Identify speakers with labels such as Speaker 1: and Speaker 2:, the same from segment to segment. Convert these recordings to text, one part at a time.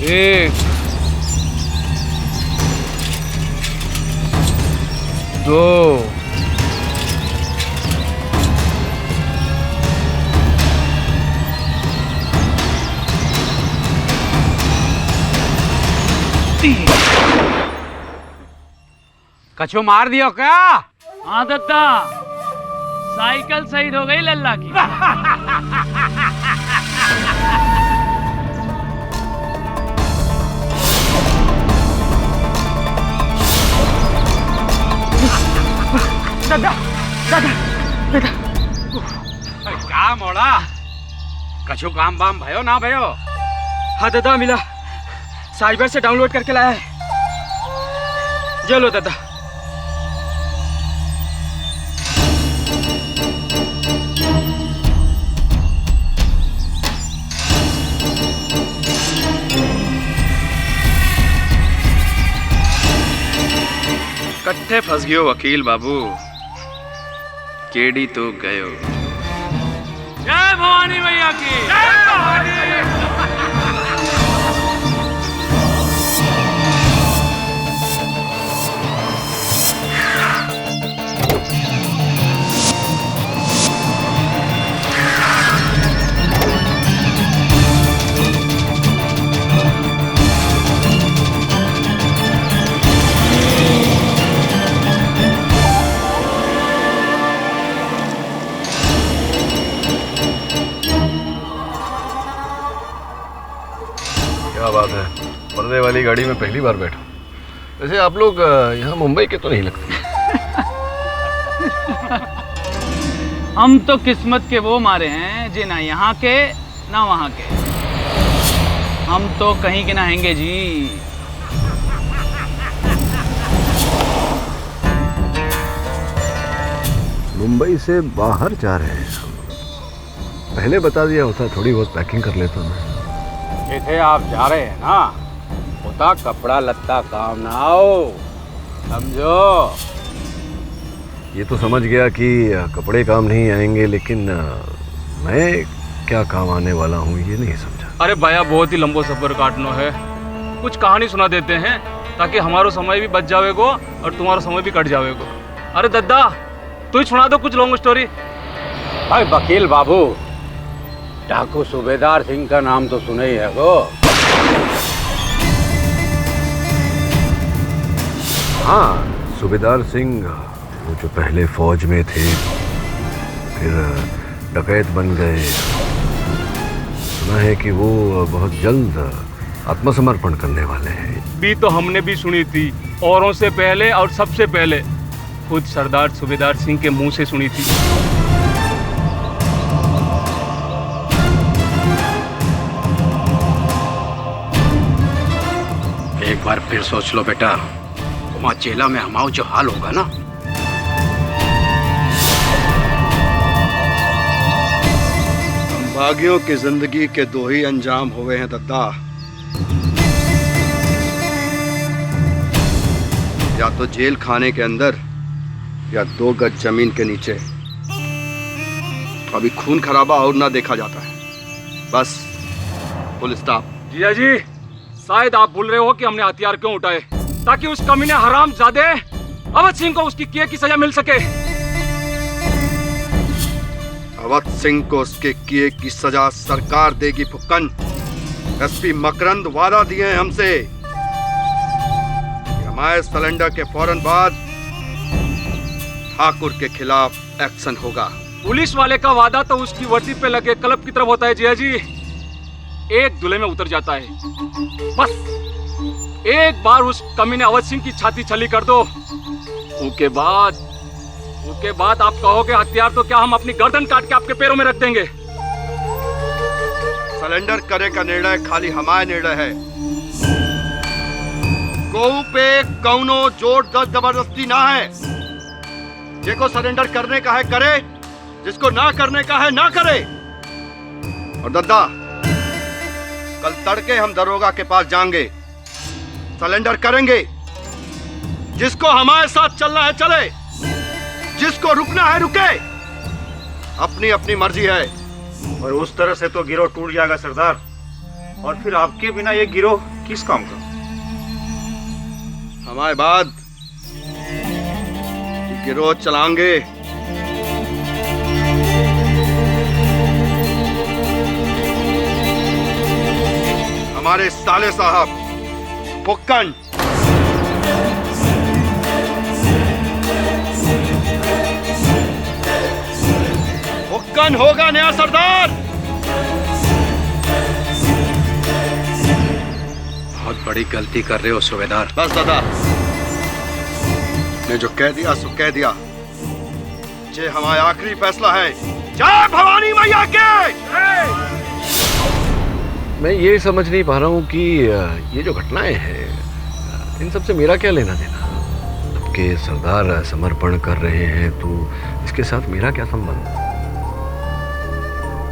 Speaker 1: 1 2 3। कछो मार दियो क्या?
Speaker 2: हाँ दत्ता, साइकिल शहीद हो गई लल्ला की।
Speaker 1: दादा दादा दादा क्या मोड़ा? कछु काम बाम भयो ना भयो?
Speaker 3: हाँ दादा, मिला, साइबर से डाउनलोड करके लाया है। ये लो दादा।
Speaker 4: कट्ठे फंस गयो वकील बाबू, केडी तो गयो।
Speaker 2: जय भवानी मैया की। जय भवानी।
Speaker 5: क्या बात है, पर्दे वाली गाड़ी में पहली बार बैठा। वैसे आप लोग यहाँ मुंबई के तो नहीं लगते।
Speaker 2: हम तो किस्मत के वो मारे हैं जी, ना यहाँ के ना वहाँ के। हम तो कहीं के ना हैंगे जी।
Speaker 5: मुंबई से बाहर जा रहे हैं, पहले बता दिया होता, थोड़ी बहुत पैकिंग कर लेता मैं।
Speaker 1: जिथे आप जा रहे हैं ना, होता कपड़ा लत्ता काम ना आओ, समझो।
Speaker 5: ये तो समझ गया कि कपड़े काम नहीं आएंगे, लेकिन मैं क्या काम आने वाला हूँ ये नहीं समझा।
Speaker 2: अरे भैया, बहुत ही लंबो सफर काटना है। कुछ कहानी सुना देते हैं ताकि हमारा समय भी बच जावेगो और तुम्हारा समय भी कट जावेगो। अरे दद्दा, तू ही सुना दो कुछ लॉन्ग स्टोरी।
Speaker 1: भाई वकील बाबू, डाकू सूबेदार सिंह का नाम तो सुना ही है गो।
Speaker 5: हाँ, सूबेदार सिंह, वो जो पहले फौज में थे, फिर डकैत बन गए। सुना है कि वो बहुत जल्द आत्मसमर्पण करने वाले हैं।
Speaker 2: भी तो हमने भी सुनी थी, औरों से पहले और सबसे पहले खुद सरदार सूबेदार सिंह के मुंह से सुनी थी।
Speaker 1: एक बार फिर सोच लो बेटा, वहाँ चेला में हमारा जो हाल होगा ना।
Speaker 6: बागियों की जिंदगी के दो ही अंजाम हुए हैं दद्दा, या तो जेल खाने के अंदर या 2 गज जमीन के नीचे। अभी खून खराबा और ना देखा जाता है, बस फुल स्टॉप।
Speaker 2: जिया जी, शायद आप भूल रहे हो कि हमने हथियार क्यों उठाए, ताकि उस कमीने हरामजादे अवध सिंह को उसकी किए की सजा मिल सके।
Speaker 6: अवध सिंह को उसके किए की सजा सरकार देगी फुक्कन। एसपी मकरंद वादा दिए हैं हमसे, हमारे सिलेंडर के फौरन बाद ठाकुर के खिलाफ एक्शन होगा।
Speaker 2: पुलिस वाले का वादा तो उसकी वर्दी पे लगे कलप की तरफ होता है जिया जी, एक दुले में उतर जाता है। बस एक बार उस कमीने अवध सिंह की छाती छली कर दो, उसके बाद आप कहोगे हथियार तो क्या, हम अपनी गर्दन काट के आपके पैरों में रख देंगे।
Speaker 6: सरेंडर करे का निर्णय खाली हमारा निर्णय है। गौ पे कौनो जोर जबरदस्ती ना है। जिसको सरेंडर करने का है करे, जिसको ना करने का है ना करे। और दद्दा, कल तड़के हम दरोगा के पास जाएंगे, सरेंडर करेंगे। जिसको हमारे साथ चलना है चले, जिसको रुकना है रुके। अपनी अपनी मर्जी है।
Speaker 7: और उस तरह से तो गिरोह टूट जाएगा सरदार। और फिर आपके बिना ये गिरोह किस काम का?
Speaker 6: हमारे बाद ये गिरोह चलाएंगे। हमारे साले साहब फुक्कन। फुक्कन होगा नया सरदार।
Speaker 5: बहुत बड़ी गलती कर रहे हो सूबेदार।
Speaker 6: बस दादा, ने जो कह दिया सो कह दिया। ये हमारा आखिरी फैसला है। जय भवानी मैया के।
Speaker 5: मैं ये समझ नहीं पा रहा हूँ कि ये जो घटनाएं हैं इन सब से मेरा क्या लेना देना। आपके सरदार समर्पण कर रहे हैं तो इसके साथ मेरा क्या संबंध?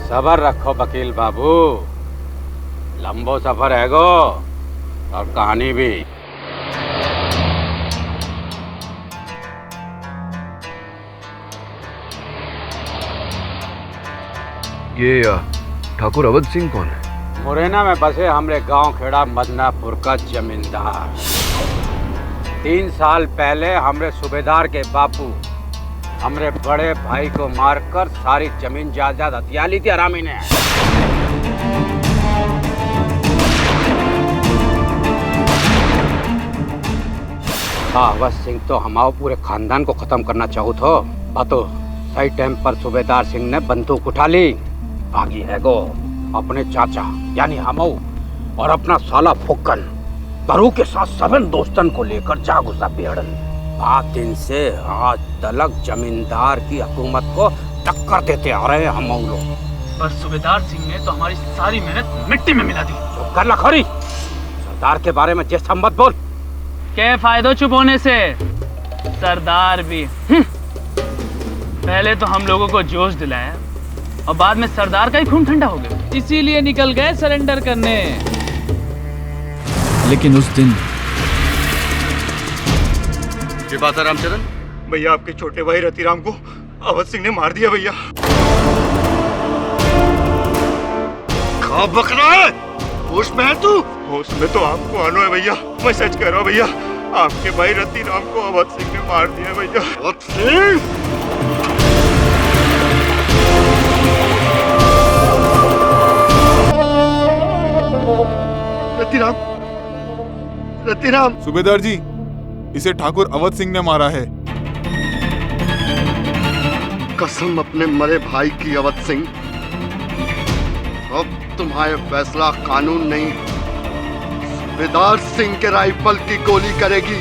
Speaker 1: सबर रखो वकील बाबू, लंबो सफर है गो और कहानी भी।
Speaker 5: ये ठाकुर अवध सिंह कौन है?
Speaker 1: मुरैना में बसे हमरे गांव खेड़ा मदनापुर का जमींदार। 3 साल पहले हमरे सूबेदार के बापू हमरे बड़े भाई को मारकर सारी जमीन जायदाद हथिया ली थी हरामी ने। हाँ, अवध सिंह तो हमारे पूरे खानदान को खत्म करना चाहू तो बातो सही टाइम पर सूबेदार सिंह ने बंदूक उठा ली। भागी है गो अपने चाचा यानी हमऊ और अपना साला फुक्कन दरू के साथ सबन दोस्तन को लेकर जा घुसा बेड़न। 5 दिन से आज तलक जमींदार की हुकूमत को टक्कर देते आ रहे हैं हमऊ लोग।
Speaker 3: पर सूबेदार सिंह ने तो हमारी सारी मेहनत मिट्टी में मिला दी।
Speaker 1: चुप कर लखोरी, सरदार के बारे में जैसा मत बोल।
Speaker 8: क्या फायदा चुप होने से? सरदार भी पहले तो हम लोगों को जोश दिलाया और बाद में सरदार का ही खून ठंडा हो गया, इसीलिए निकल गए सरेंडर करने।
Speaker 2: लेकिन उस दिन
Speaker 6: ये बात है रामचरण?
Speaker 7: भैया आपके छोटे भाई रतिराम को अवध सिंह ने मार दिया भैया।
Speaker 6: कहाँ बक रहा है? होश में है तू?
Speaker 7: होश में तो आपको आनो है भैया, मैं सच कह रहा हूँ भैया, आपके भाई रतिराम को अवध सिंह ने मार दिया भैया।
Speaker 6: अवध सिंह? रतिराम, रतिराम।
Speaker 9: सूबेदार जी, इसे ठाकुर अवध सिंह ने मारा है।
Speaker 6: कसम अपने मरे भाई की अवध सिंह, अब तुम्हारे फैसला कानून नहीं, सूबेदार सिंह के राइफल की गोली करेगी।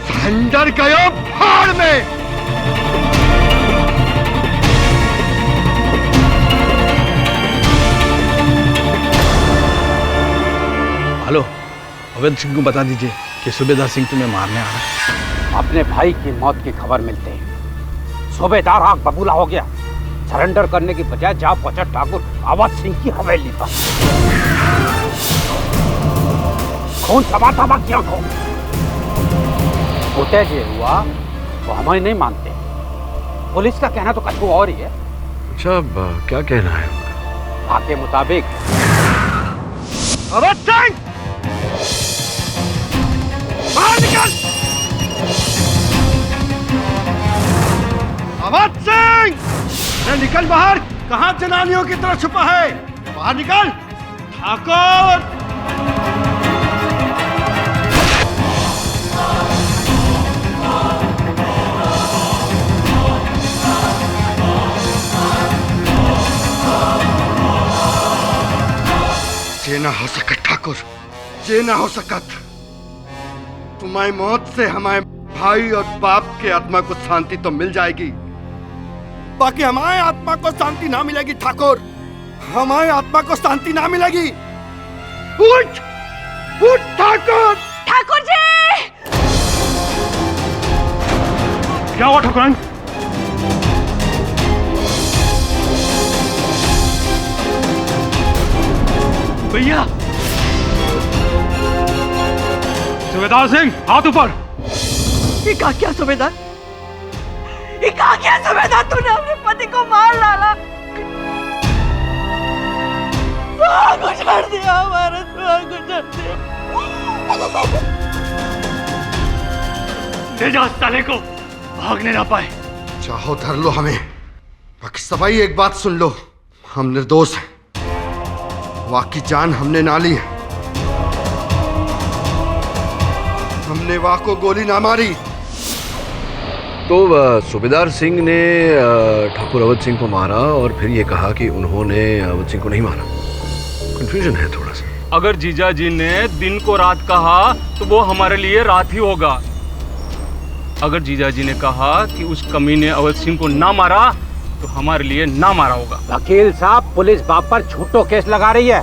Speaker 6: सरेंडर गयो भाड़ में।
Speaker 5: हेलो, अवध सिंह को बता दीजिए कि सूबेदार सिंह तुम्हें मारने आ रहा है।
Speaker 1: अपने भाई की मौत की खबर मिलते ही सूबेदार आग बबूला हो गया। सरेंडर करने की बजाय जा पहुंचा ठाकुर अवध सिंह की हवेली पर। खून तबाह किया को होते जे हुआ वो हमें नहीं मानते। पुलिस का कहना तो कुछ और ही है।
Speaker 5: अच्छा, अब क्या कहना है उनका?
Speaker 1: बात के मुताबिक
Speaker 6: अवध सिंह बाहर निकल। अवध सिंह निकल बाहर। कहां जनानियों की तरह छुपा है? बाहर निकल। ठाकुर, ये ना हो सकत ठाकुर, ये ना हो सकत। तुम्हारी मौत से हमारे भाई और बाप के आत्मा को शांति तो मिल जाएगी, बाकी हमारे आत्मा को शांति ना मिलेगी ठाकुर। हमारे आत्मा को शांति ना मिलेगी। उठ, उठ ठाकुर।
Speaker 10: ठाकुर जी!
Speaker 7: क्या हुआ ठाकुर?
Speaker 2: भैया! सूबेदार सिंह, हाथ ऊपर।
Speaker 10: ये क्या सूबेदार? ये क्या सूबेदार? तूने अपने पति को मार डाला। सुहा को छोड़ दिया, हमारा सुहा को छोड़ दिया।
Speaker 3: ले जाओ साले को, भागने ना पाए।
Speaker 6: चाहो धर लो हमें, बाकी सबाई एक बात सुन लो, हम निर्दोष हैं। वाह की जान हमने ना ली है, हमने वाह को गोली ना मारी।
Speaker 5: तो सूबेदार सिंह ने ठाकुर अवध सिंह को मारा और फिर ये कहा कि उन्होंने अवध सिंह को नहीं मारा। कंफ्यूजन है थोड़ा सा।
Speaker 2: अगर जीजा जी ने दिन को रात कहा तो वो हमारे लिए रात ही होगा। अगर जीजा जी ने कहा कि उस कमी ने अवध सिंह को ना मारा तो हमारे लिए ना मारा होगा।
Speaker 1: वकील साहब, पुलिस बाप पर झूठो केस लगा रही है,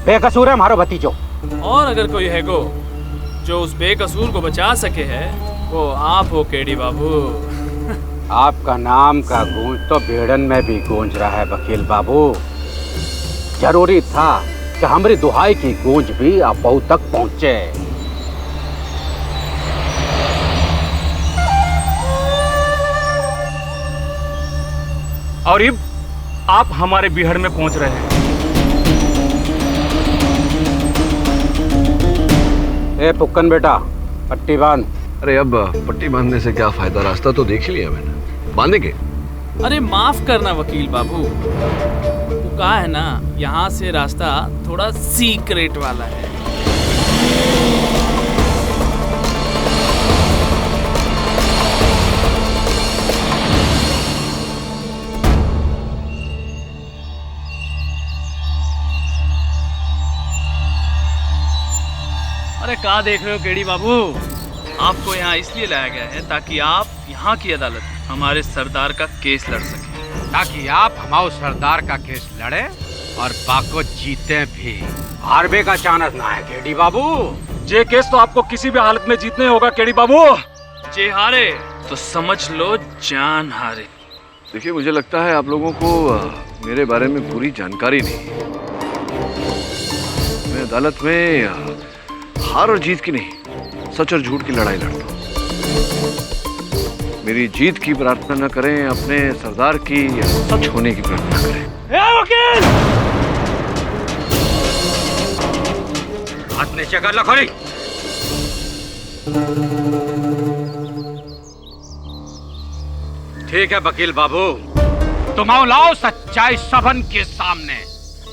Speaker 1: बेकसूर है हमारा भतीजो।
Speaker 8: और अगर कोई है को जो उस बेकसूर को बचा सके है वो आप हो केडी बाबू।
Speaker 1: आपका नाम का गूंज तो बेड़न में भी गूंज रहा है वकील बाबू। जरूरी था कि हमारी दुहाई की गूंज भी आप तक पहुंचे।
Speaker 2: और अब आप हमारे बिहड़ में पहुंच रहे हैं।
Speaker 1: ए पुक्कन बेटा, पट्टी बांध।
Speaker 5: अरे अब पट्टी बांधने से क्या फायदा, रास्ता तो देख ही लिया मैंने, बांधेंगे।
Speaker 8: अरे माफ करना वकील बाबू, वो कहा है ना यहाँ से रास्ता थोड़ा सीक्रेट वाला है। अरे कहाँ देख रहे हो केडी बाबू, आपको यहाँ इसलिए लाया गया है ताकि आप यहाँ की अदालत में हमारे सरदार का केस लड़ सकें।
Speaker 1: ताकि आप हमारे सरदार का केस लड़े और बाको जीते भी। हारबे का चांस ना है केडी बाबू।
Speaker 2: ये केस तो आपको किसी भी हालत में जीतने होगा केडी बाबू।
Speaker 8: जे हारे तो समझ लो जान हारे।
Speaker 5: देखिए, मुझे लगता है आप लोगों को मेरे बारे में पूरी जानकारी नहीं है। मैं अदालत में हार और जीत की नहीं, सच और झूठ की लड़ाई लड़ता हूँ। मेरी जीत की प्रार्थना न करें, अपने सरदार की सच होने की प्रार्थना करें।
Speaker 8: वकील,
Speaker 1: हाथ नीचे कर लो खोली। ठीक है वकील बाबू, तुम आओ लाओ सच्चाई सबन के सामने।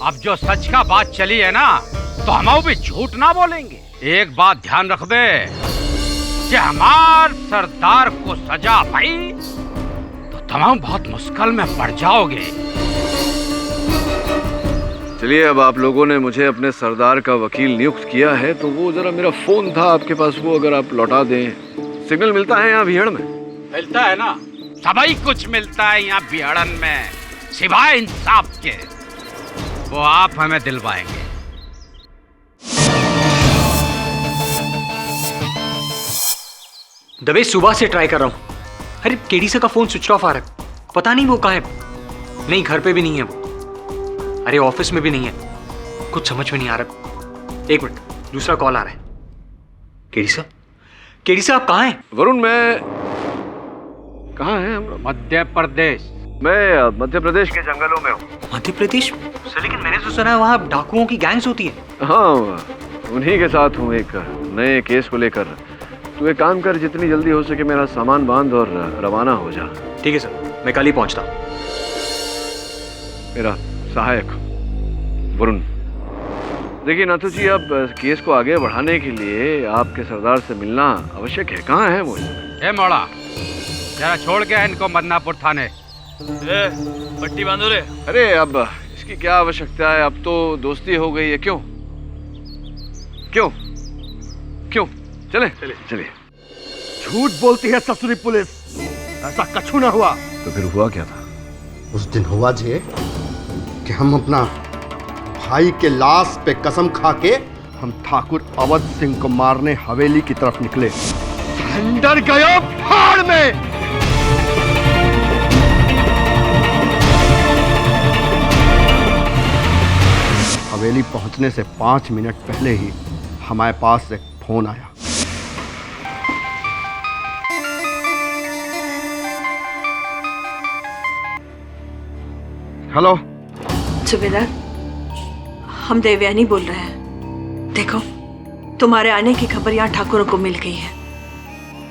Speaker 1: अब जो सच का बात चली है ना, तो हम भी झूठ ना बोलेंगे। एक बात ध्यान रखबे कि हमार सरदार को सजा पाई तो तुम बहुत मुश्किल में पड़ जाओगे।
Speaker 5: चलिए, अब आप लोगों ने मुझे अपने सरदार का वकील नियुक्त किया है, तो वो जरा मेरा फोन था आपके पास, वो अगर आप लौटा दें। सिग्नल मिलता है यहाँ बिहड़ में?
Speaker 1: मिलता है ना, सभी कुछ मिलता है यहाँ बिहड़न में, सिवाय इंसाफ के। वो आप हमें दिलवाएंगे।
Speaker 3: दबे सुबह से ट्राई कर रहा हूँ। अरे केडी से का फोन स्विच ऑफ आ रहा है, पता नहीं वो कहाँ है। नहीं, घर पे भी नहीं है वो। अरे ऑफिस में भी नहीं है, कुछ समझ में नहीं आ रहा। एक मिनट, दूसरा कॉल आ रहा है। केडी साहब आप कहाँ हैं?
Speaker 5: वरुण, मैं कहाँ है हम?
Speaker 1: मध्य प्रदेश।
Speaker 5: मैं मध्य प्रदेश के जंगलों में हूँ।
Speaker 3: मध्य प्रदेश? लेकिन मैंने तो सुना है वहाँ डाकुओं की गैंग्स होती है।
Speaker 5: हाँ, उन्हीं के साथ हूँ एक नए केस को लेकर। तू एक काम कर, जितनी जल्दी हो सके मेरा सामान बांध और रवाना हो जा।
Speaker 3: ठीक है सर, मैं कल ही पहुंचता हूँ।
Speaker 5: मेरा सहायक वरुण। देखिए नाथू जी, अब केस को आगे बढ़ाने के लिए आपके सरदार से मिलना आवश्यक है। कहाँ है वो?
Speaker 1: ए मोड़ा, जरा छोड़ के इनको मदनापुर थाने।
Speaker 8: पट्टी बांधो रे।
Speaker 5: अरे अब इसकी क्या आवश्यकता है, अब तो दोस्ती हो गई है। क्यों क्यों क्यों? चलिए।
Speaker 6: झूठ बोलती है ससुरी पुलिस, ऐसा कछु ना हुआ।
Speaker 5: तो फिर हुआ क्या था?
Speaker 6: उस दिन हुआ जे कि हम अपना भाई के लाश पे कसम खा के हम ठाकुर अवध सिंह को मारने हवेली की तरफ निकले। अंदर गयो फाड़ में। हवेली पहुंचने से 5 मिनट पहले ही हमारे पास एक फोन आया। हेलो
Speaker 11: सुबेदार, हम देवयानी बोल रहे हैं। देखो, तुम्हारे आने की खबर यहाँ ठाकुरों को मिल गई है।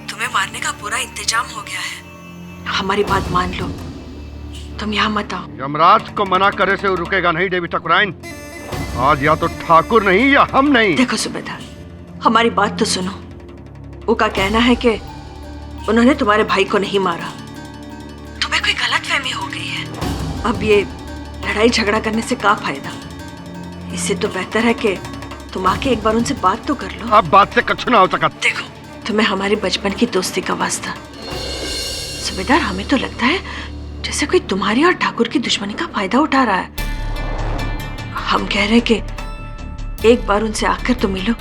Speaker 11: तुम्हें मारने का पूरा इंतजाम हो गया है। हमारी बात मान लो, तुम यहाँ मत आओ।
Speaker 6: यमराज को मना करे से वो रुकेगा नहीं देवी ठाकुराइन। आज या तो ठाकुर नहीं या हम नहीं।
Speaker 11: देखो सूबेदार, हमारी बात तो सुनो। उनका कहना है कि उन्होंने तुम्हारे भाई को नहीं मारा, तुम्हें कोई गलतफहमी हो गई है। अब ये लड़ाई झगड़ा करने से क्या फायदा? इससे तो बेहतर है कि तुम आके एक बार उनसे बात तो कर लो।
Speaker 6: अब बात से कछु ना हो सका।
Speaker 11: देखो, तुम्हें हमारी बचपन की दोस्ती का वास्ता। सूबेदार, हमें तो लगता है जैसे कोई तुम्हारी और ठाकुर की दुश्मनी का फायदा उठा रहा है। हम कह रहे कि एक बार उनसे आकर तो मिलो,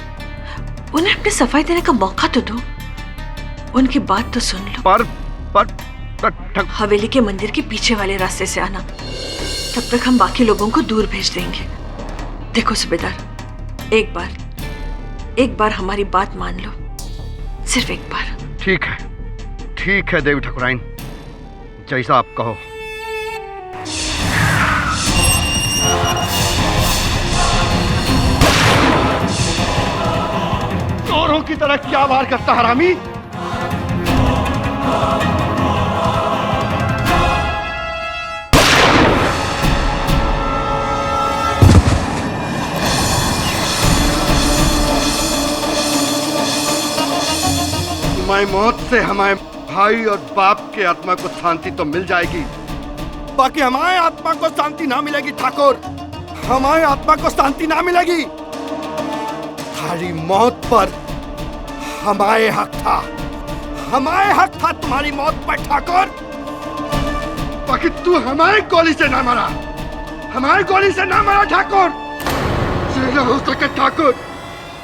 Speaker 11: उन्हें अपनी सफाई देने का मौका तो दो, उनकी बात तो सुन लो।
Speaker 6: पर
Speaker 11: हवेली के मंदिर के पीछे वाले रास्ते से आना, तब तक हम बाकी लोगों को दूर भेज देंगे। देखो सूबेदार, एक बार हमारी बात मान लो, सिर्फ एक बार।
Speaker 6: ठीक है देवी ठाकुराइन, जैसा आप कहो। चोरों की तरह क्या वार करता हरामी? तुम्हारी मौत से हमारे भाई और बाप के आत्मा को शांति तो मिल जाएगी, बाकी हमारे आत्मा को शांति ना मिलेगी ठाकुर। हमारे आत्मा को शांति ना मिलेगी। तुम्हारी मौत पर हमारे हक था तुम्हारी मौत पर ठाकुर। बाकी तू हमारी गोली से ना मरा, ठाकुर। जितना हो सके ठाकुर,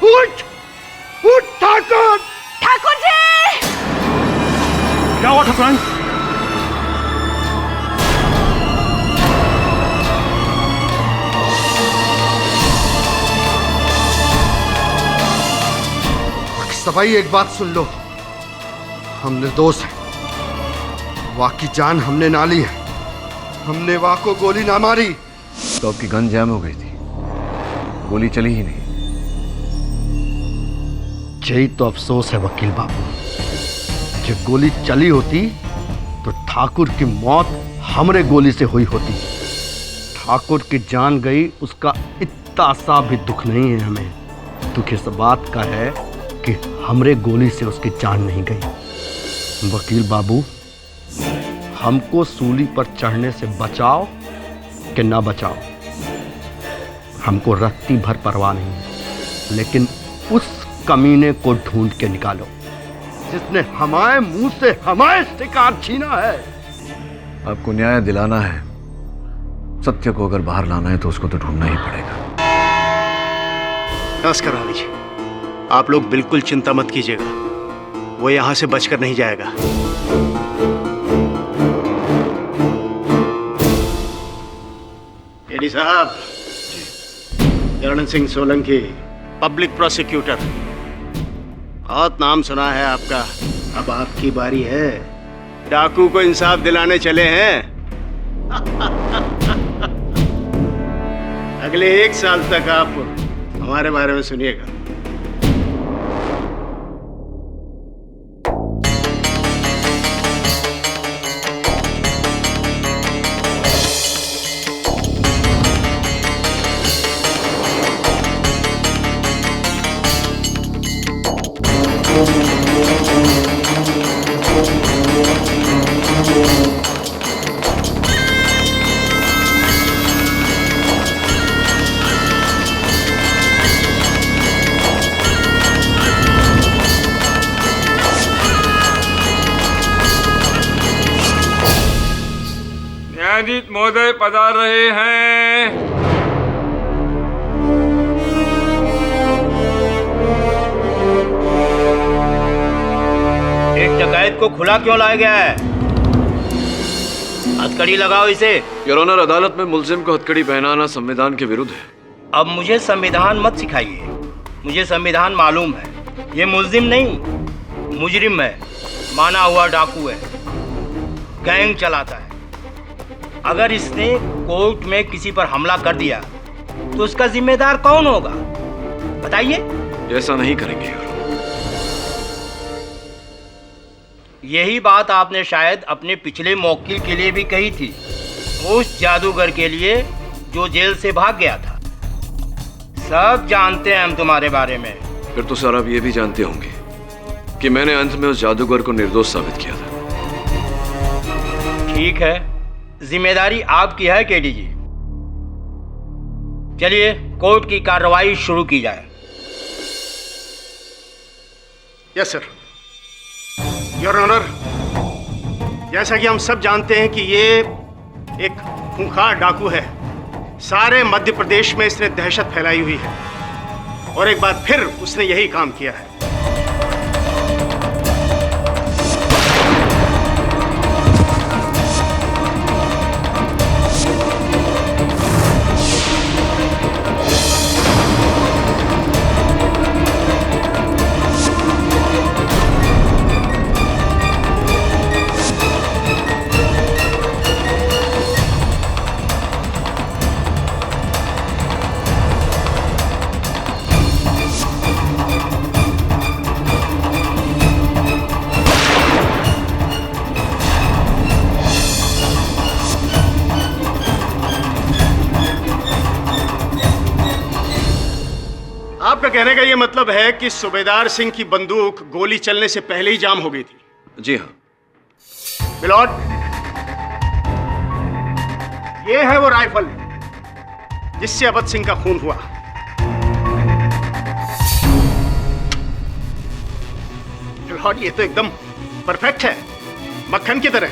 Speaker 6: उठ ठाकुर।
Speaker 11: ठाकुर जी!
Speaker 6: क्या हुआ ठाकुराइन? सभाई, एक बात सुन लो, हम निर्दोष हैं। वाह की जान हमने ना ली है, हमने वाह को गोली ना मारी।
Speaker 5: तो आपकी गन जैम हो गई थी, गोली चली ही नहीं।
Speaker 6: यही तो अफसोस है वकील बाबू, जो गोली चली होती तो ठाकुर की मौत हमरे गोली से हुई होती। ठाकुर की जान गई, उसका इतना सा भी दुख नहीं है हमें। दुख इस बात का है कि हमरे गोली से उसकी जान नहीं गई। वकील बाबू, हमको सूली पर चढ़ने से बचाओ कि ना बचाओ, हमको रत्ती भर परवाह नहीं है, लेकिन उस कमीने को ढूंढ के निकालो जिसने हमारे मुंह से हमारे शिकार छीना है।
Speaker 5: आपको न्याय दिलाना है, सत्य को अगर बाहर लाना है तो उसको तो ढूंढना ही पड़ेगा।
Speaker 12: नमस्कार रानी जी, आप लोग बिल्कुल चिंता मत कीजिएगा, वो यहां से बचकर नहीं जाएगा। एडी साहब, चरण सिंह सोलंकी, पब्लिक प्रोसिक्यूटर, बहुत नाम सुना है आपका। अब आपकी बारी है। डाकू को इंसाफ दिलाने चले हैं। अगले 1 साल तक आप हमारे बारे में सुनिएगा।
Speaker 2: न्यायाधीश महोदय पधार रहे हैं।
Speaker 12: एक डकैत को खुला क्यों लाया गया है? हथकड़ी लगाओ इसे।
Speaker 5: योर ऑनर, अदालत में मुलजिम को हथकड़ी पहनाना संविधान के विरुद्ध है।
Speaker 12: अब मुझे संविधान मत सिखाइए, मुझे संविधान मालूम है। ये मुलजिम नहीं, मुजरिम है, माना हुआ डाकू है, गैंग चलाता है। अगर इसने कोर्ट में किसी पर हमला कर दिया तो उसका जिम्मेदार कौन होगा? बताइए।
Speaker 4: ऐसा नहीं करेंगे यार।
Speaker 12: यही बात आपने शायद अपने पिछले मौकिल के लिए भी कही थी, उस जादूगर के लिए जो जेल से भाग गया था। सब जानते हैं हम तुम्हारे बारे में।
Speaker 4: फिर तो सर आप ये भी जानते होंगे कि मैंने अंत में उस जादूगर को निर्दोष साबित किया था।
Speaker 12: ठीक है, जिम्मेदारी आपकी है केडी जी। चलिए कोर्ट की कार्रवाई शुरू की जाए। Yes sir. योर ऑनर, जैसा कि हम सब जानते हैं कि ये एक खूंखार डाकू है। सारे मध्य प्रदेश में इसने दहशत फैलाई हुई है और एक बार फिर उसने यही काम किया है। आपका कहने का ये मतलब है कि सूबेदार सिंह की बंदूक गोली चलने से पहले ही जाम हो गई थी?
Speaker 4: जी हाँ।
Speaker 12: मिलॉर्ड, ये है वो राइफल जिससे अवध सिंह का खून हुआ। मिलॉर्ड, ये तो एकदम परफेक्ट है, मक्खन की तरह।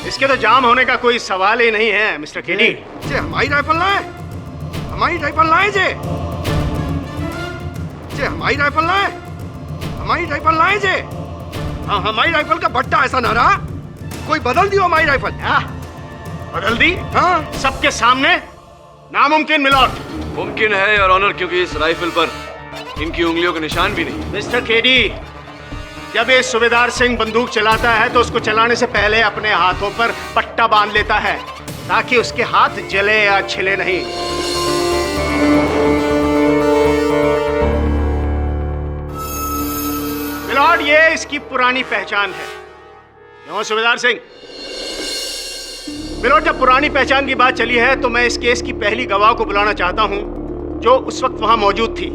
Speaker 12: इसके तो जाम होने का कोई सवाल ही नहीं है मिस्टर केडी।
Speaker 6: जे हमारी राइफल लाए, हमारी राइफल लाए जे हमारी राइफल लाए, हमारी राइफल लाए जे। हाँ, हमारी राइफल का भट्टा ऐसा ना रहा, कोई बदल दियो हमारी राइफल।
Speaker 12: बदल दी? हाँ, सबके सामने? नामुमकिन मिलॉर्ड।
Speaker 4: मुमकिन है योर ऑनर, क्योंकि इस राइफल पर इनकी उंगलियों के निशान भी नहीं।
Speaker 12: मिस्टर केडी, जब ये सूबेदार सिंह बंदूक चलाता है तो उसको चलाने से पहले अपने हाथों पर पट्टा बांध लेता है ताकि उसके हाथ जले या छिले नहीं। मिलॉर्ड, ये इसकी पुरानी पहचान है। क्यों सूबेदार सिंह? मिलॉर्ड, जब पुरानी पहचान की बात चली है तो मैं इस केस की पहली गवाह को बुलाना चाहता हूं जो उस वक्त वहां मौजूद थी।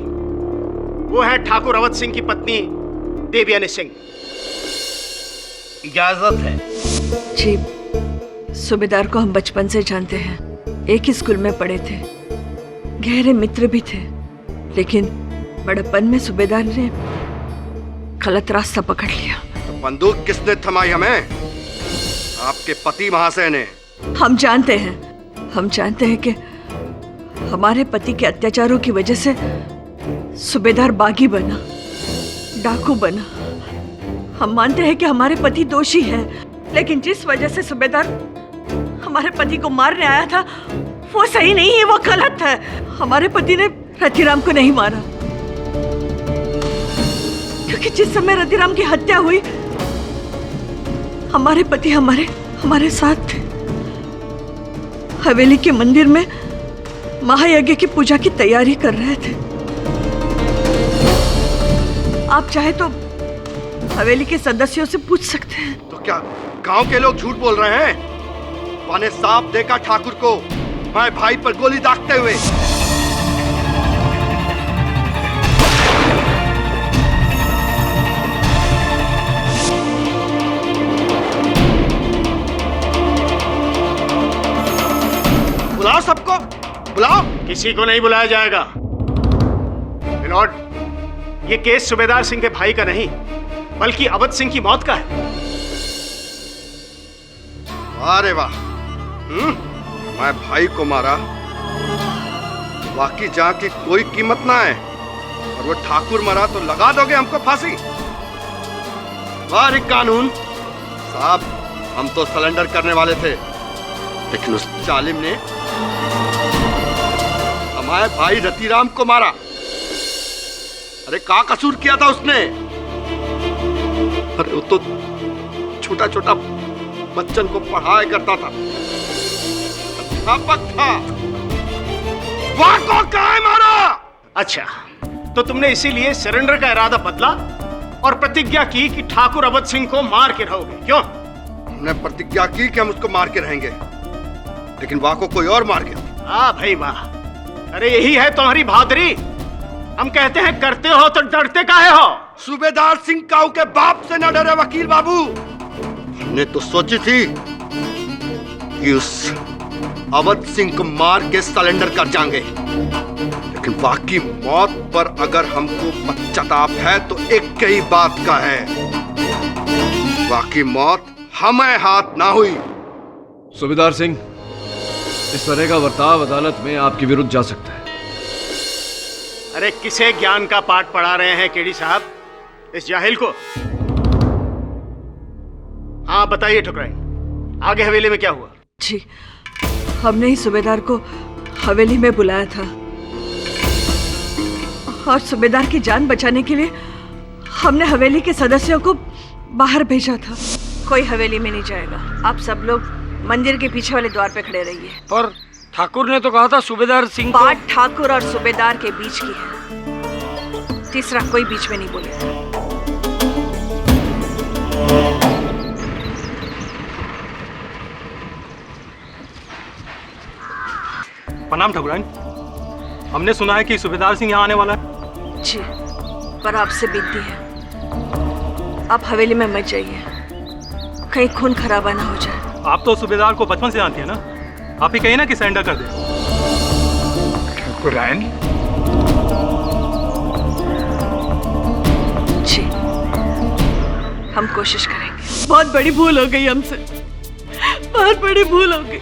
Speaker 12: वो है ठाकुर अवध सिंह की पत्नी देवयानी सिंह। इजाजत है?
Speaker 11: जी, सूबेदार को हम बचपन से जानते हैं, एक ही स्कूल में पढ़े थे, गहरे मित्र भी थे। लेकिन बड़प्पन में सूबेदार ने गलत रास्ता पकड़ लिया।
Speaker 6: तो बंदूक किसने थमाई हमें? आपके पति महाशय ने।
Speaker 11: हम जानते हैं कि हमारे पति के अत्याचारों की वजह से सूबेदार बागी बना, डाकू बना। हम मानते हैं कि हमारे पति दोषी है, लेकिन जिस वजह से सूबेदार हमारे पति को मारने आया था वो सही नहीं है, वो गलत है। हमारे पति ने रतिराम को नहीं मारा, क्योंकि जिस समय रतिराम की हत्या हुई हमारे पति हमारे साथ थे। हवेली के मंदिर में महायज्ञ की पूजा की तैयारी कर रहे थे। आप चाहे तो हवेली के सदस्यों से पूछ सकते हैं।
Speaker 6: तो क्या गांव के लोग झूठ बोल रहे हैं? मैंने साफ देखा ठाकुर को मैं भाई पर गोली दागते हुए। बुलाओ सबको, बुलाओ।
Speaker 12: किसी को नहीं बुलाया जाएगा। मिलॉर्ड, ये केस सूबेदार सिंह के भाई का नहीं बल्कि अवध सिंह की मौत का है।
Speaker 6: अरे वाह, मैं भाई को मारा, बाकी जहां की कोई कीमत ना है, और वो ठाकुर मरा तो लगा दोगे हमको फांसी? वाह कानून साहब, हम तो सरेंडर करने वाले थे, लेकिन उस जालिम ने हमारे भाई रतिराम को मारा। अरे क्या कसूर किया था उसने? अरे वो तो छोटा छोटा बच्चन को पढ़ाया करता था, अध्यापक था। वाको कहाँ है मारा?
Speaker 12: अच्छा, तो तुमने इसीलिए सरेंडर का इरादा बदला और प्रतिज्ञा की कि ठाकुर अवध सिंह को मार के रहोगे, क्यों?
Speaker 6: हमने प्रतिज्ञा की कि हम उसको मार के रहेंगे, लेकिन वाको कोई और मार गया।
Speaker 12: वाह भाई वाह, अरे यही है तुम्हारी बहादुरी। हम कहते हैं करते हो तो डरते काहे हो?
Speaker 6: सूबेदार सिंह काऊ के बाप से न डरे वकील बाबू। हमने तो सोची थी कि उस अवध सिंह को मार के सरेंडर कर जाएंगे, लेकिन बाकी मौत पर अगर हमको पश्चाताप है तो एक ही बात का है, बाकी मौत हमें हाथ ना हुई।
Speaker 4: सूबेदार सिंह, इस तरह का बर्ताव अदालत में आपके विरुद्ध जा सकता है।
Speaker 12: अरे किसे ज्ञान का पाठ पढ़ा रहे हैं केडी साहब, इस जाहिल को? हाँ बताइए ठुकराइन, आगे हवेली में क्या हुआ?
Speaker 11: जी, हमने ही सूबेदार को हवेली में बुलाया था और सूबेदार की जान बचाने के लिए हमने हवेली के सदस्यों को बाहर भेजा था। कोई हवेली में नहीं जाएगा, आप सब लोग मंदिर के पीछे वाले द्वार पे खड़े रहिए।
Speaker 13: पर ठाकुर ने तो कहा था सूबेदार सिंह
Speaker 11: बात ठाकुर और सूबेदार के बीच की है, तीसरा कोई बीच में नहीं बोलेगा।
Speaker 2: प्रणाम ठकुराइन, हमने सुना है कि सूबेदार सिंह यहाँ आने वाला है।
Speaker 11: जी, पर आपसे विनती है, आप हवेली में मत जाइए, कहीं खून खराबा ना हो जाए।
Speaker 2: आप तो सूबेदार को बचपन से जानती है ना, आप ही कहिए ना कि सरेंडर कर दे।
Speaker 13: ठकुराइन
Speaker 11: जी, हम कोशिश करेंगे। बहुत बड़ी भूल हो गई हमसे, बहुत बड़ी भूल हो गई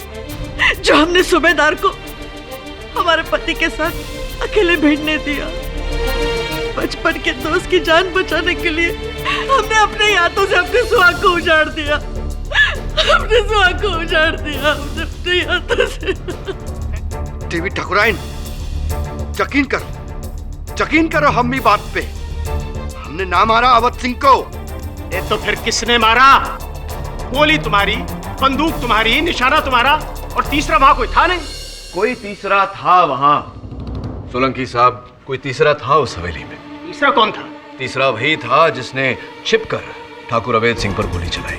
Speaker 11: जो हमने सूबेदार को हमारे पति के साथ अकेले भिड़ने दिया। बचपन के दोस्त की जान बचाने के लिए हमने अपने हाथों से अपने सुहाग को उजाड़ दिया, अपने सुहाग को उजाड़ दिया हमने अपने हाथों से।
Speaker 6: देवी ठकुराइन, यकीन करो हम भी बात पे, हमने ना मारा अवध सिंह को।
Speaker 12: ये तो फिर किसने मारा? गोली तुम्हारी, बंदूक तुम्हारी, निशाना तुम्हारा, और तीसरा वहां कोई था नहीं।
Speaker 4: कोई तीसरा था वहां सोलंकी साहब, कोई तीसरा था उस हवेली में।
Speaker 12: तीसरा कौन था?
Speaker 4: तीसरा वही था जिसने छिपकर ठाकुर अवैध सिंह पर गोली चलाई।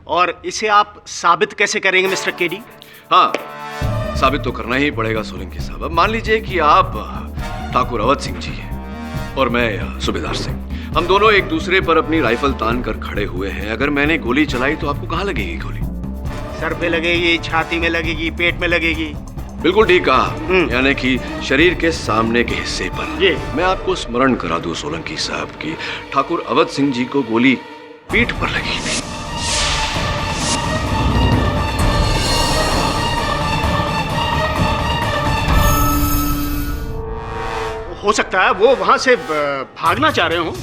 Speaker 12: और इसे आप साबित कैसे करेंगे मिस्टर केडी?
Speaker 4: हाँ, साबित तो करना ही पड़ेगा सोलंकी साहब। अब मान लीजिए कि आप ठाकुर अवध सिंह जी हैं और मैं सूबेदार सिंह, हम दोनों एक दूसरे पर अपनी राइफल तान कर खड़े हुए हैं। अगर मैंने गोली चलाई तो आपको कहाँ लगेगी गोली?
Speaker 12: सर पे लगेगी, छाती में लगेगी, पेट में लगेगी।
Speaker 4: बिल्कुल ठीक कहा, यानी कि शरीर के सामने के हिस्से पर।
Speaker 12: ये
Speaker 4: मैं आपको स्मरण करा दूं सोलंकी साहब की ठाकुर अवध सिंह जी को गोली पीठ पर लगी थी।
Speaker 12: हो सकता है वो वहां से भागना चाह रहे हो।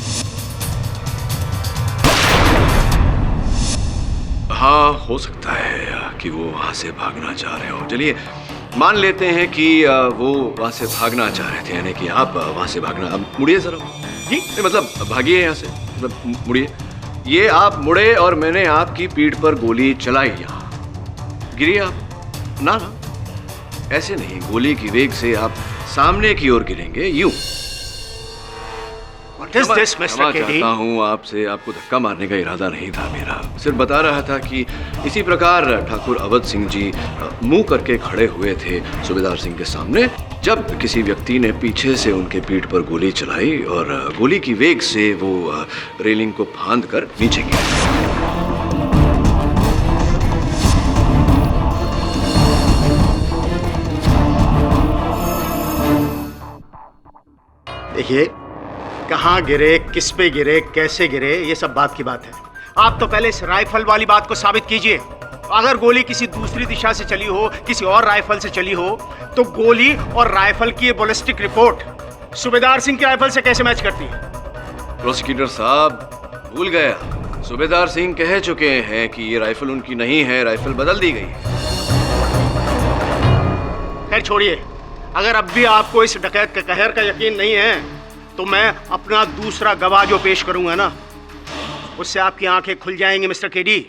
Speaker 4: हाँ, हो सकता है कि वो वहां से भागना चाह रहे हो। चलिए मान लेते हैं कि वो वहां से भागना चाह रहे थे, यानी कि आप वहां से भागना। अब मुड़िए सर जी, मतलब भागिए यहाँ से, मतलब मुड़िए। ये आप मुड़े और मैंने आपकी पीठ पर गोली चलाई, यहाँ गिरिए आप। ना ना, ऐसे नहीं, गोली की वेग से आप सामने की ओर गिरेंगे, यूं। चाहता हूं आपसे, आपको धक्का मारने का इरादा नहीं था मेरा, सिर्फ बता रहा था कि इसी प्रकार ठाकुर अवध सिंह जी मुंह करके खड़े हुए थे सूबेदार सिंह के सामने, जब किसी व्यक्ति ने पीछे से उनके पीठ पर गोली चलाई और गोली की वेग से वो रेलिंग को फांद कर नीचे गिरे।
Speaker 12: देखिए, कहाँ गिरे, किस पे गिरे, कैसे गिरे, ये सब बात की बात है। आप तो पहले इस राइफल वाली बात को साबित कीजिए। अगर गोली किसी दूसरी दिशा से चली हो, किसी और राइफल से चली हो, तो गोली और राइफल की बैलिस्टिक रिपोर्ट सूबेदार सिंह की राइफल से कैसे मैच करती है?
Speaker 4: प्रोसिक्यूटर साहब, भूल गया, सूबेदार सिंह कह चुके हैं कि ये राइफल उनकी नहीं है, राइफल बदल दी गई है।
Speaker 12: खैर छोड़िए, अगर अब भी आपको इस डकैत के कहर का यकीन नहीं है तो मैं अपना दूसरा गवाह जो पेश करूंगा ना, उससे आपकी आंखें खुल जाएंगी मिस्टर केडी।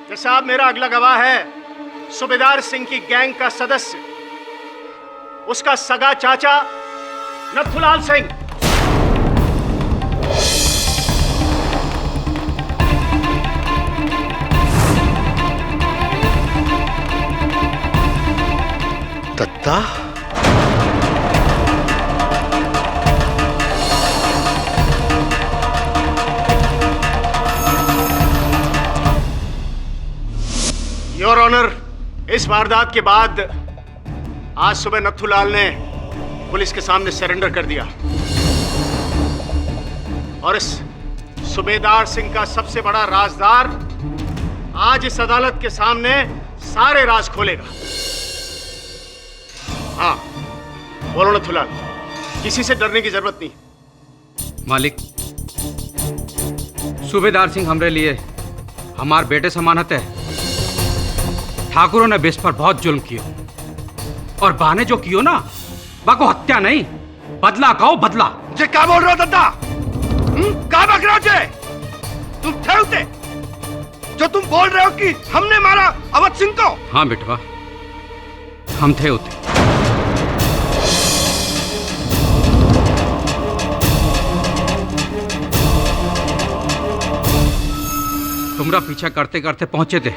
Speaker 12: जैसा आप मेरा अगला गवाह है सूबेदार सिंह की गैंग का सदस्य, उसका सगा चाचा नथुलाल सिंह।
Speaker 6: दत्ता,
Speaker 12: योर ऑनर, इस वारदात के बाद आज सुबह नथुलाल ने पुलिस के सामने सरेंडर कर दिया और इस सूबेदार सिंह का सबसे बड़ा राजदार आज इस अदालत के सामने सारे राज खोलेगा। हाँ, बोलो नथुलाल, किसी से डरने की जरूरत नहीं।
Speaker 1: मालिक, सूबेदार सिंह हमरे लिए हमार बेटे समानत है। ठाकुरों ने बेस पर बहुत जुल्म कियो और बहाने जो कियो ना, बाको हत्या नहीं, बदला कहो बदला।
Speaker 6: जे क्या बोल रहे हो दत्ता? क्या बक रहे हो? तुम थे उते जो तुम बोल रहे हो कि हमने मारा अवध सिंह को?
Speaker 1: हाँ बेटवा, हम थे उते। तुमरा पीछा करते करते पहुंचे थे।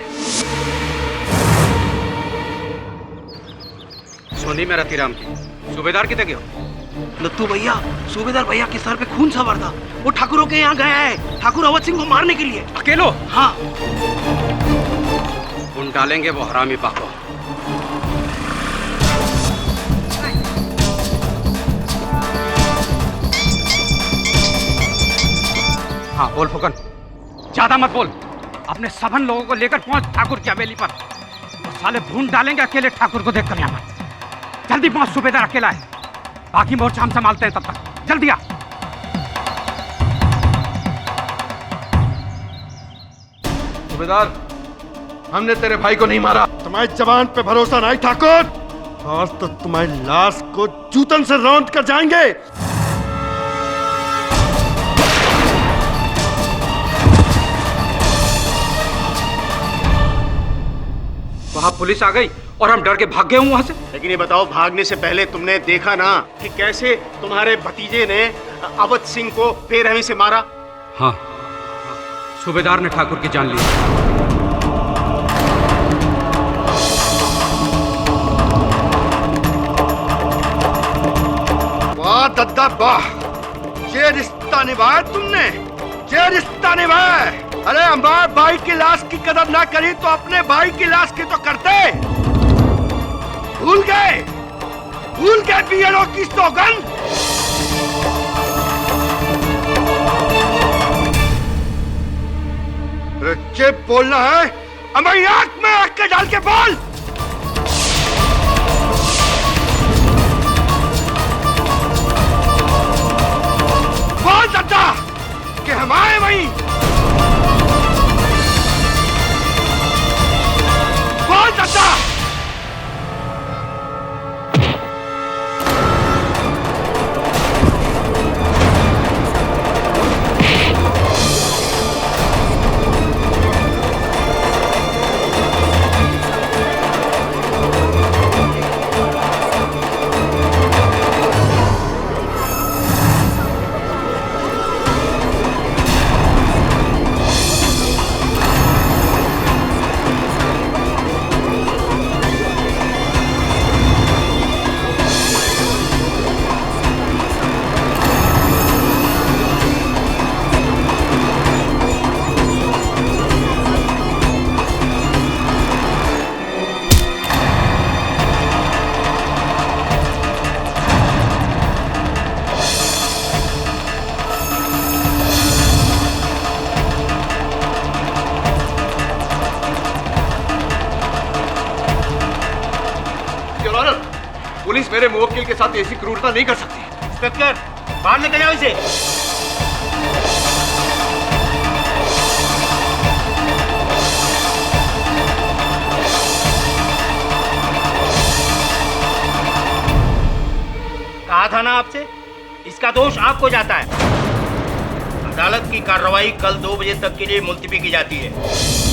Speaker 1: सोनी में रतिराम की सूबेदार कितने गयो?
Speaker 10: लत्तू भैया, सूबेदार भैया के सर पे खून सवार था। वो ठाकुरों के यहाँ गया है, ठाकुर अवध सिंह को मारने के लिए।
Speaker 1: अकेलो?
Speaker 10: हाँ।
Speaker 1: उन डालेंगे वो हरामी पाको। हाँ बोल फुकन, ज्यादा मत बोल। अपने सबन लोगों को लेकर पहुंच ठाकुर की हवेली पर। वो साले भून डालेंगे अकेले ठाकुर को देखकर यहाँ पर। जल्दी पहुंच, सूबेदार अकेला है, बाकी मोर्चा हम संभालते हैं। तब तक जल्दी आ।
Speaker 6: सूबेदार, हमने तेरे भाई को नहीं मारा। तुम्हारी जवान पे भरोसा नहीं ठाकुर। आज तो तुम्हारी लाश को जूतन से रौंद कर जाएंगे।
Speaker 1: वहां पुलिस आ गई और हम डर के भाग गए हूं वहां से।
Speaker 12: लेकिन ये बताओ, भागने से पहले तुमने देखा ना कि कैसे तुम्हारे भतीजे ने अवध सिंह को बेरहमी से मारा?
Speaker 1: हाँ, सूबेदार ने ठाकुर की जान ली।
Speaker 6: वाह दद्दा वाह, ये रिश्ता निभाया तुमने, ये रिश्ता निभाया। अरे हमारे भाई की लाश की कदर ना करी तो अपने भाई की लाश की तो करते। भूल गए बीएलओ की सौगंध। जे बोलना है हमारी आंख में आंख के डाल के बोल। बोल दद्दा कि हम आए वहीं। बोल दद्दा।
Speaker 4: पुलिस मेरे मुवक्किल के साथ ऐसी क्रूरता नहीं कर सकती।
Speaker 12: इंस्पेक्टर, बाहर निकल जाओ इसे। कहा था ना आपसे, इसका दोष आपको जाता है। अदालत की कार्रवाई कल 2 बजे तक के लिए मुलतवी की जाती है।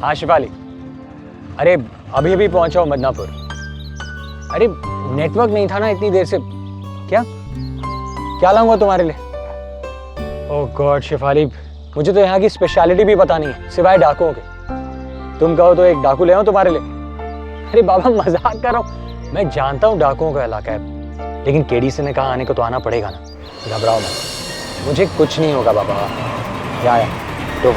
Speaker 3: हाँ शिफाली, अरे अभी अभी पहुंचा हूँ मदनापुर। अरे नेटवर्क नहीं था ना इतनी देर से। क्या क्या लाऊंगा तुम्हारे लिए? ओह गॉड शिफाली, मुझे तो यहाँ की स्पेशलिटी भी पता नहीं है सिवाय डाकुओं के। तुम कहो तो एक डाकू ले आऊं तुम्हारे लिए? अरे बाबा मजाक कर रहा हूँ, मैं जानता हूँ डाकुओं का इलाका है, लेकिन केडी से ने कहा आने को तो आना पड़ेगा ना। घबराओ मत, मुझे कुछ नहीं होगा बाबा। या तो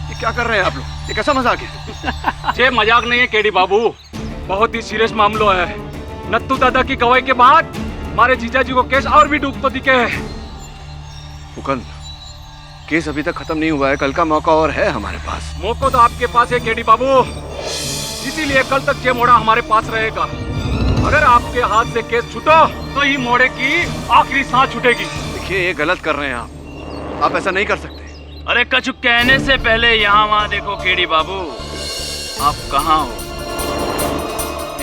Speaker 4: ये क्या कर रहे हैं आप लोग? ये कैसा मजाक है?
Speaker 2: ये मजाक नहीं है केडी बाबू, बहुत ही सीरियस मामला है। नत्तू दादा की गवाही के बाद हमारे जीजा जी को केस और भी डूब तो दिखे है।
Speaker 4: मुकुंद, केस अभी तक खत्म नहीं हुआ है, कल का मौका और है हमारे पास।
Speaker 2: मौका तो आपके पास है केडी बाबू, इसीलिए कल तक ये मोड़ा हमारे पास रहेगा। अगर आपके हाथ से केस छूटो तो ही मोड़े की आखिरी सांस छूटेगी।
Speaker 4: देखिए, ये गलत कर रहे हैं आप ऐसा नहीं कर सकते।
Speaker 8: अरे कछु कहने से पहले यहाँ वहाँ देखो केडी बाबू, आप कहाँ हो?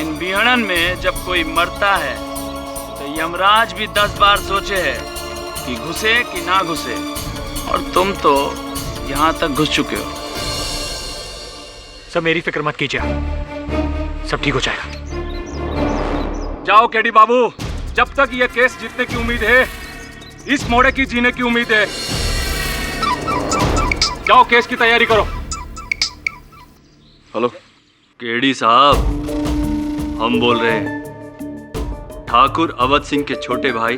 Speaker 8: इन बिहड़न में जब कोई मरता है तो यमराज भी 10 बार सोचे है कि घुसे कि ना घुसे, और तुम तो यहाँ तक घुस चुके हो।
Speaker 3: सब मेरी फिक्र मत कीजिए, सब ठीक हो जाएगा।
Speaker 2: जाओ केडी बाबू, जब तक ये केस जीतने की उम्मीद है, इस मोड़े की जीने की उम्मीद है। जाओ केस की तैयारी करो।
Speaker 4: हेलो
Speaker 14: केडी साहब, हम बोल रहे हैं ठाकुर अवध सिंह के छोटे भाई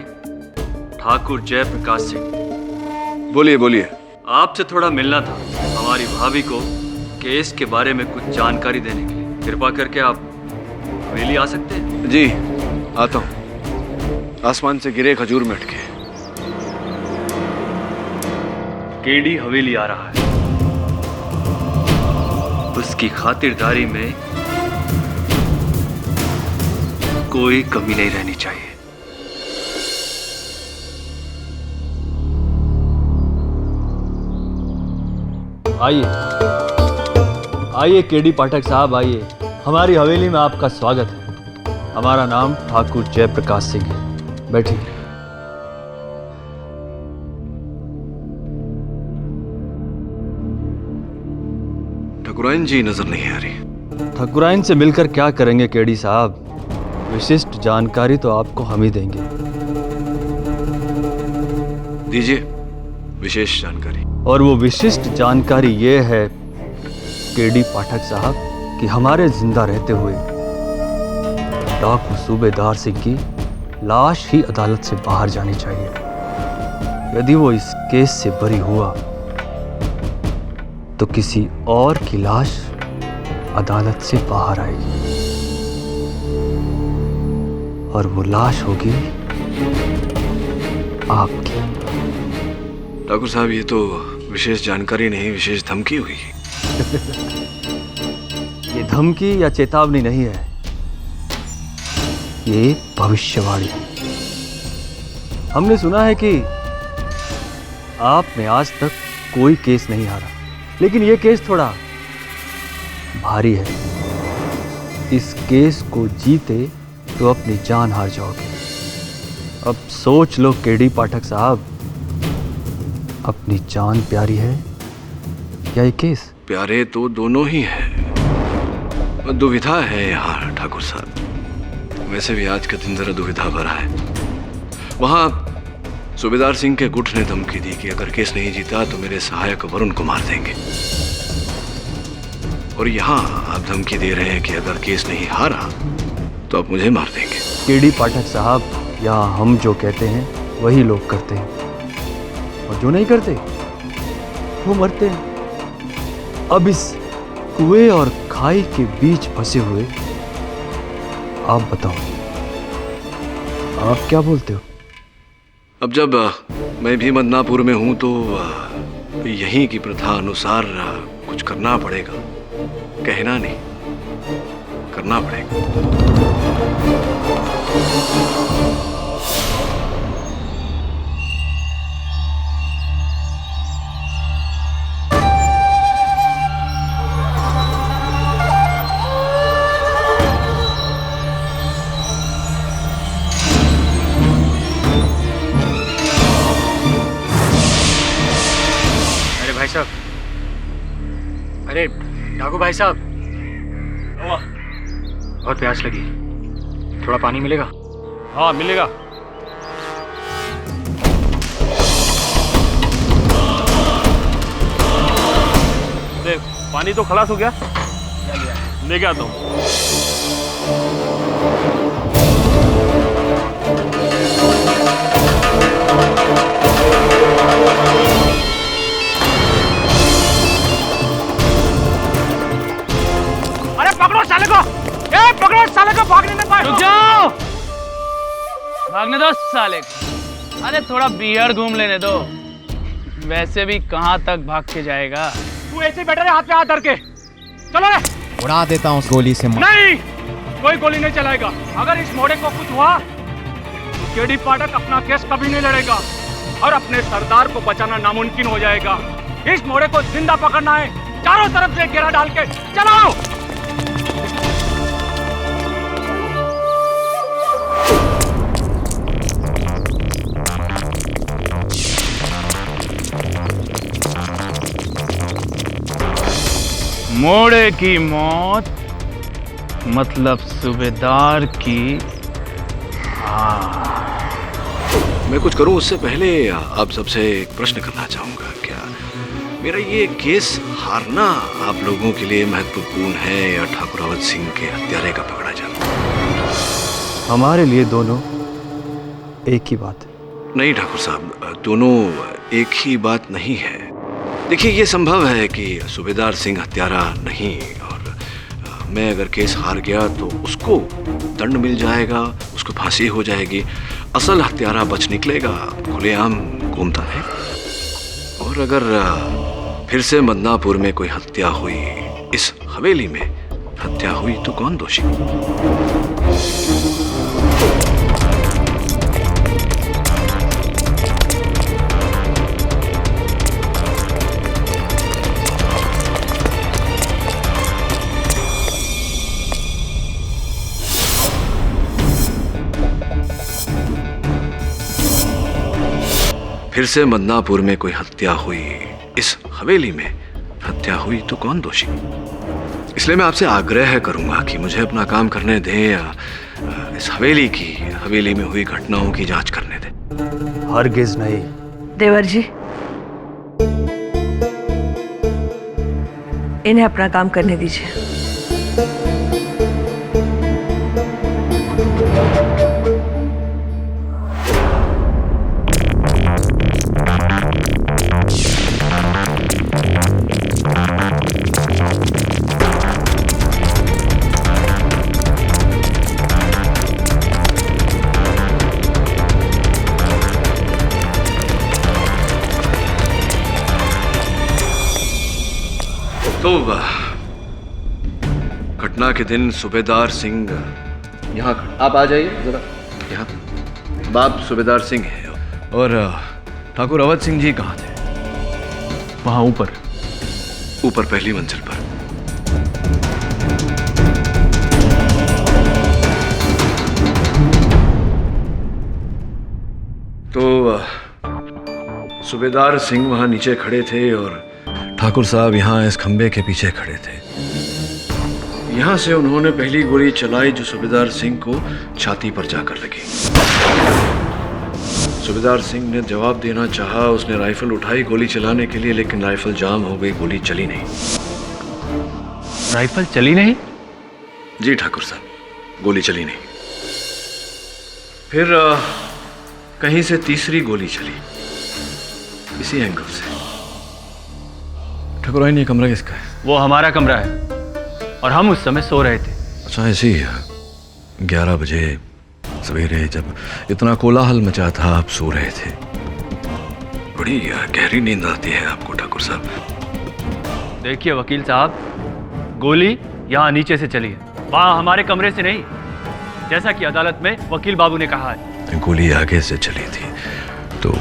Speaker 14: ठाकुर जयप्रकाश सिंह।
Speaker 4: बोलिए बोलिए।
Speaker 14: आपसे थोड़ा मिलना था, हमारी भाभी को केस के बारे में कुछ जानकारी देने के लिए। कृपा करके आप हवेली आ सकते हैं?
Speaker 4: जी आता हूँ। आसमान से गिरे खजूर में अटके।
Speaker 14: केडी हवेली आ रहा है, उसकी खातिरदारी में कोई कमी नहीं रहनी चाहिए।
Speaker 15: आइए आइए केडी पाठक साहब, आइए। हमारी हवेली में आपका स्वागत है। हमारा नाम ठाकुर जयप्रकाश सिंह है। बैठिए।
Speaker 4: ठाकुराइन जी नजर नहीं आ रही।
Speaker 15: ठाकुराइन से मिलकर क्या करेंगे केडी साहब? विशिष्ट जानकारी तो आपको हम ही देंगे।
Speaker 4: दीजिए विशेष जानकारी।
Speaker 15: और वो विशिष्ट जानकारी ये है केडी पाठक साहब कि हमारे जिंदा रहते हुए डाकू सूबेदार सिंह की लाश ही अदालत से बाहर जानी चाहिए। यदि वो इस केस से बरी हुआ तो किसी और की लाश अदालत से बाहर आएगी, और वो लाश होगी आपकी।
Speaker 4: ठाकुर साहब, ये तो विशेष जानकारी नहीं, विशेष धमकी हुई।
Speaker 15: ये धमकी या चेतावनी नहीं है, ये भविष्यवाणी है। हमने सुना है कि आपने आज तक कोई केस नहीं हारा, लेकिन ये केस थोड़ा भारी है। इस केस को जीते तो अपनी जान हार जाओगे। अब सोच लो केडी पाठक साहब, अपनी जान प्यारी है या ये केस?
Speaker 4: प्यारे तो दोनों ही हैं। दुविधा है यहाँ ठाकुर साहब। वैसे भी आज का दिन जरा दुविधा भरा है। वहाँ सूबेदार सिंह के गुट ने धमकी दी कि अगर केस नहीं जीता तो मेरे सहायक वरुण को मार देंगे। और यहाँ आप धमकी दे रहे हैं कि अगर केस नहीं हारा तो आप मुझे मार देंगे।
Speaker 15: केडी पाठक साहब, यहाँ हम जो कहते हैं वही लोग करते हैं, और जो नहीं करते वो मरते हैं। अब इस कुएं और खाई के बीच फंसे हुए आप बताओ, आप क्या बोलते हो?
Speaker 4: अब जब मैं भी मदनापुर में हूं तो यहीं की प्रथा अनुसार कुछ करना पड़ेगा। कहना नहीं, करना पड़ेगा।
Speaker 3: भाई साहब, अरे डाकू भाई साहब, बहुत प्यास लगी, थोड़ा पानी मिलेगा?
Speaker 2: हाँ मिलेगा। देख पानी तो खलास हो गया, ले गया तो।
Speaker 13: अरे पकड़ो साले को! ए पकड़ो साले को, भागने में पाए।
Speaker 8: रुक जाओ, भागने दो साले को। अरे थोड़ा बियर घूम लेने दो, वैसे भी कहाँ तक भाग के जाएगा।
Speaker 13: तू ऐसे ही बैठा रहे, हाथ पे हाथ धर के। चलो रे।
Speaker 16: उड़ा देता हूँ गोली से।
Speaker 13: नहीं, कोई गोली नहीं चलाएगा। अगर इस मोड़े को कुछ हुआ तो केडी पाठक अपना केस कभी नहीं लड़ेगा और अपने सरदार को बचाना नामुमकिन हो जाएगा। इस मोड़े को जिंदा पकड़ना है, चारों तरफ से घेरा डाल के चलाओ।
Speaker 8: मोड़े की मौत मतलब सूबेदार की हार।
Speaker 4: मैं कुछ करूं उससे पहले आप सबसे एक प्रश्न करना चाहूंगा। क्या मेरा ये केस हारना आप लोगों के लिए महत्वपूर्ण है या ठाकुर अवध सिंह के हत्यारे का पकड़ा जाना?
Speaker 15: हमारे लिए दोनों एक ही बात है।
Speaker 4: नहीं ठाकुर साहब, दोनों एक ही बात नहीं है। देखिए, ये संभव है कि सूबेदार सिंह हत्यारा नहीं, और मैं अगर केस हार गया तो उसको दंड मिल जाएगा, उसको फांसी हो जाएगी, असल हत्यारा बच निकलेगा, खुलेआम घूमता है। और अगर फिर से मदनापुर में कोई हत्या हुई, इस हवेली में हत्या हुई, तो कौन दोषी? फिर से मदनापुर में कोई हत्या हुई, इस हवेली में हत्या हुई, तो कौन दोषी? इसलिए मैं आपसे आग्रह करूंगा कि मुझे अपना काम करने दें, इस हवेली में हुई घटनाओं की जांच करने दें।
Speaker 15: हरगिज नहीं।
Speaker 11: देवर जी, इन्हें अपना काम करने दीजिए।
Speaker 4: तो घटना के दिन सूबेदार सिंह यहाँ, आप आ जाइए जरा यहाँ। अब आप सूबेदार सिंह हैं, और ठाकुर अवध सिंह जी कहाँ थे?
Speaker 3: वहाँ ऊपर
Speaker 4: पहली मंजिल पर। तो सूबेदार सिंह वहां नीचे खड़े थे और ठाकुर साहब यहाँ इस खंबे के पीछे खड़े थे। यहाँ से उन्होंने पहली गोली चलाई जो सूबेदार सिंह को छाती पर जाकर लगी। सूबेदार सिंह ने जवाब देना चाहा, उसने राइफल उठाई गोली चलाने के लिए, लेकिन राइफल जाम हो गई, गोली चली नहीं।
Speaker 14: राइफल चली नहीं?
Speaker 4: जी ठाकुर साहब, गोली चली नहीं। फिर कहीं से तीसरी गोली चली, इसी एंगल से।
Speaker 14: ठाकुर ये कमरा किसका है? वो हमारा कमरा है और हम उस समय सो रहे थे।
Speaker 4: अच्छा, ऐसे ही 11 बजे सवेरे जब इतना कोलाहल मचा था, आप सो रहे थे। बड़ी गहरी नींद आती है आपको ठाकुर साहब।
Speaker 14: देखिए वकील साहब, गोली यहाँ नीचे से चली है, वहाँ हमारे कमरे से नहीं, जैसा कि अदालत में वकील बाबू ने कहा है।
Speaker 4: गोली आगे से चली थी तो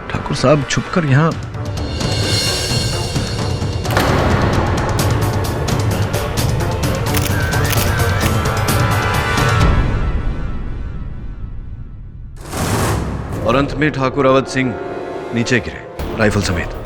Speaker 4: ठाकुर साहब छुपकर यहाँ और अंत में ठाकुर अवध सिंह नीचे गिरे, राइफल समेत।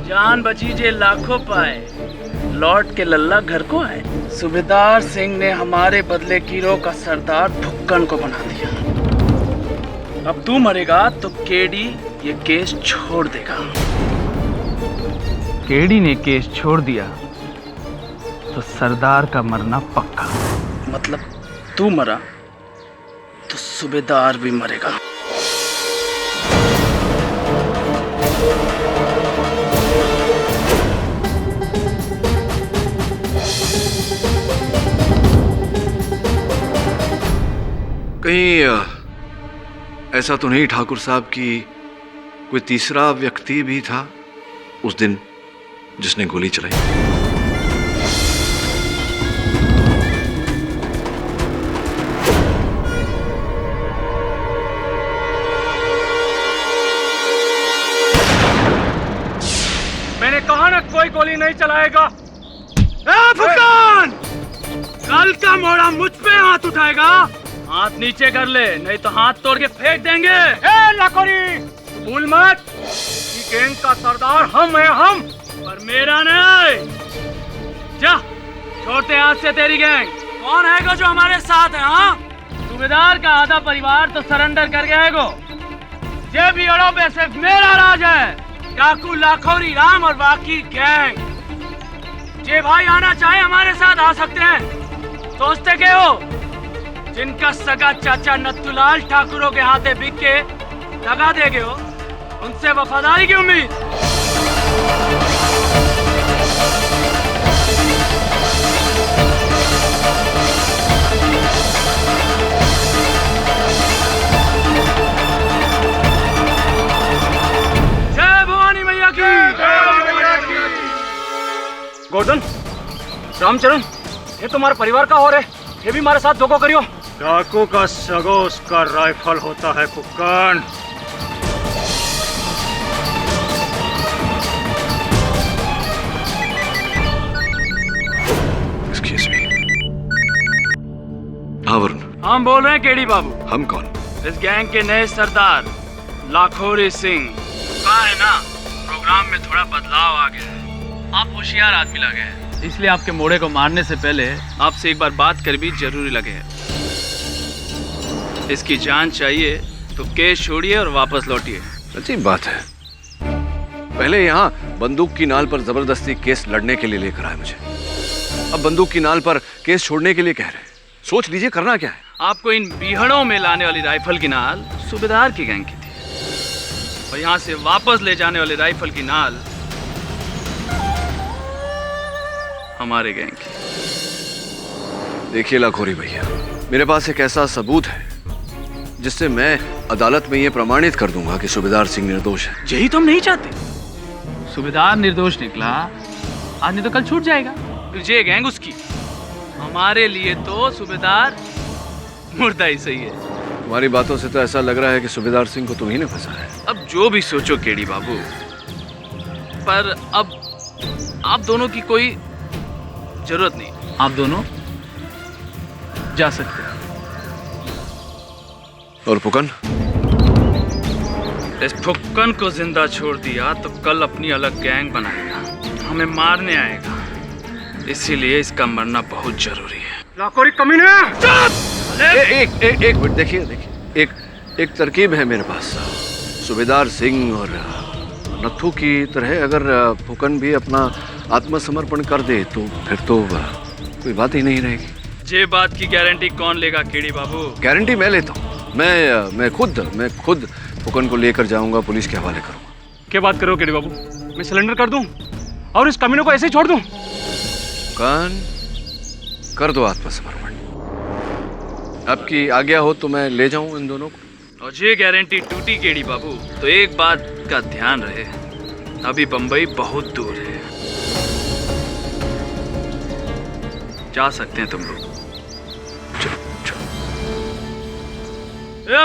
Speaker 8: जान बची जे लाखों पाए, लौट के लल्ला घर को आए। सूबेदार सिंह ने हमारे बदले गिरोह का सरदार भुक्कन को बना दिया। अब तू मरेगा तो केडी ये केस छोड़ देगा। केडी ने केस छोड़ दिया तो सरदार का मरना पक्का। मतलब तू मरा तो सूबेदार भी मरेगा।
Speaker 4: कहीं ऐसा तो नहीं ठाकुर साहब कि कोई तीसरा व्यक्ति भी था उस दिन जिसने गोली चलाई?
Speaker 13: मैंने कहा ना कोई गोली नहीं चलाएगा।
Speaker 8: फुकन! कल का मोड़ा मुझ पे हाथ उठाएगा, हाथ नीचे कर ले, नहीं तो हाथ तोड़ के फेंक देंगे।
Speaker 13: ए लाकोरी, भूल मत, ये गैंग का सरदार हम हैं, हम।
Speaker 8: पर मेरा नहीं। जा, छोड़ते हाथ से तेरी गैंग। कौन है जो हमारे साथ है? हाँ, सूबेदार का आधा परिवार तो सरेंडर कर गया है गो। ये भी अड़ो पे सिर्फ मेरा राज है। डाकू लाखोरी राम और बाकी गैंग। जे भाई आना चाहे हमारे साथ आ सकते हैं। सोचते क्या हो? जिनका सगा चाचा नत्थुलाल ठाकुरों के हाथे बिक के लगा देगे हो, उनसे वफादारी की उम्मीद। जय भवानी मैया की।
Speaker 13: गोवर्धन, रामचरण, ये तुम्हारे परिवार का और है, ये भी हमारे साथ धोखा करियो।
Speaker 12: डाकू का सगो उसका राइफल होता है कुक्कन।
Speaker 4: Excuse me. हाँ वरुण।
Speaker 8: हम बोल रहे हैं केडी बाबू।
Speaker 4: हम कौन?
Speaker 8: इस गैंग के नए सरदार लाखोरी सिंह। कहा है ना, प्रोग्राम में थोड़ा बदलाव आ गया है। आप होशियार आदमी लगे हैं, इसलिए आपके मोड़े को मारने से पहले आपसे एक बार बात कर भी जरूरी लगे है। इसकी जान चाहिए तो केस छोड़िए और वापस लौटिए।
Speaker 4: अजीब बात है, पहले यहाँ बंदूक की नाल पर जबरदस्ती केस लड़ने के लिए लेकर आए मुझे, अब बंदूक की नाल पर केस छोड़ने के लिए कह रहे हैं। सोच लीजिए करना क्या है।
Speaker 8: आपको इन बीहड़ों में लाने वाली राइफल की नाल सूबेदार की गैंग की थी, और यहाँ से वापस ले जाने वाली राइफल की नाल हमारे गैंग की।
Speaker 4: देखिए लाखोरी भैया, मेरे पास एक ऐसा सबूत है जिससे मैं अदालत में ये प्रमाणित कर दूंगा कि सूबेदार सिंह निर्दोष है।
Speaker 8: यही तो हम नहीं चाहते। सूबेदार निर्दोष निकला, आज नहीं तो कल छूट जाएगा, फिर ये गैंग उसकी। हमारे लिए तो सूबेदार मुर्दा ही सही है।
Speaker 4: तुम्हारी बातों से तो ऐसा लग रहा है कि सूबेदार सिंह को तुम ही ने फंसाया है।
Speaker 8: अब जो भी सोचो केडी बाबू, पर अब आप दोनों की कोई जरूरत नहीं। आप दोनों जा सकते हैं।
Speaker 4: और फुकन?
Speaker 8: इस फुक्कन को जिंदा छोड़ दिया तो कल अपनी अलग गैंग बनाएगा, हमें मारने आएगा, इसीलिए इसका मरना बहुत जरूरी है।
Speaker 1: लाखोरी कमीने!
Speaker 4: एक मिनट, देखिए एक तरकीब है मेरे पास। सूबेदार सिंह और नत्थू की तरह अगर फुकन भी अपना आत्मसमर्पण कर दे तो फिर तो कोई बात ही नहीं रहेगी।
Speaker 8: ये बात की गारंटी कौन लेगा केडी बाबू?
Speaker 4: गारंटी मैं लेता हूँ। मैं खुद फुकन को लेकर जाऊंगा, पुलिस के हवाले करूंगा।
Speaker 13: क्या बात करो केडी बाबू, मैं सिलेंडर कर दूं और इस कमीनों को ऐसे ही छोड़ दूं?
Speaker 4: फुकन, कर दो आत्मसमर्पण। आपकी आज्ञा हो तो मैं ले जाऊं इन दोनों को।
Speaker 8: और ये गारंटी टूटी केडी बाबू तो एक बात का ध्यान रहे, अभी बंबई बहुत दूर है, जा सकते हैं तुम लोग।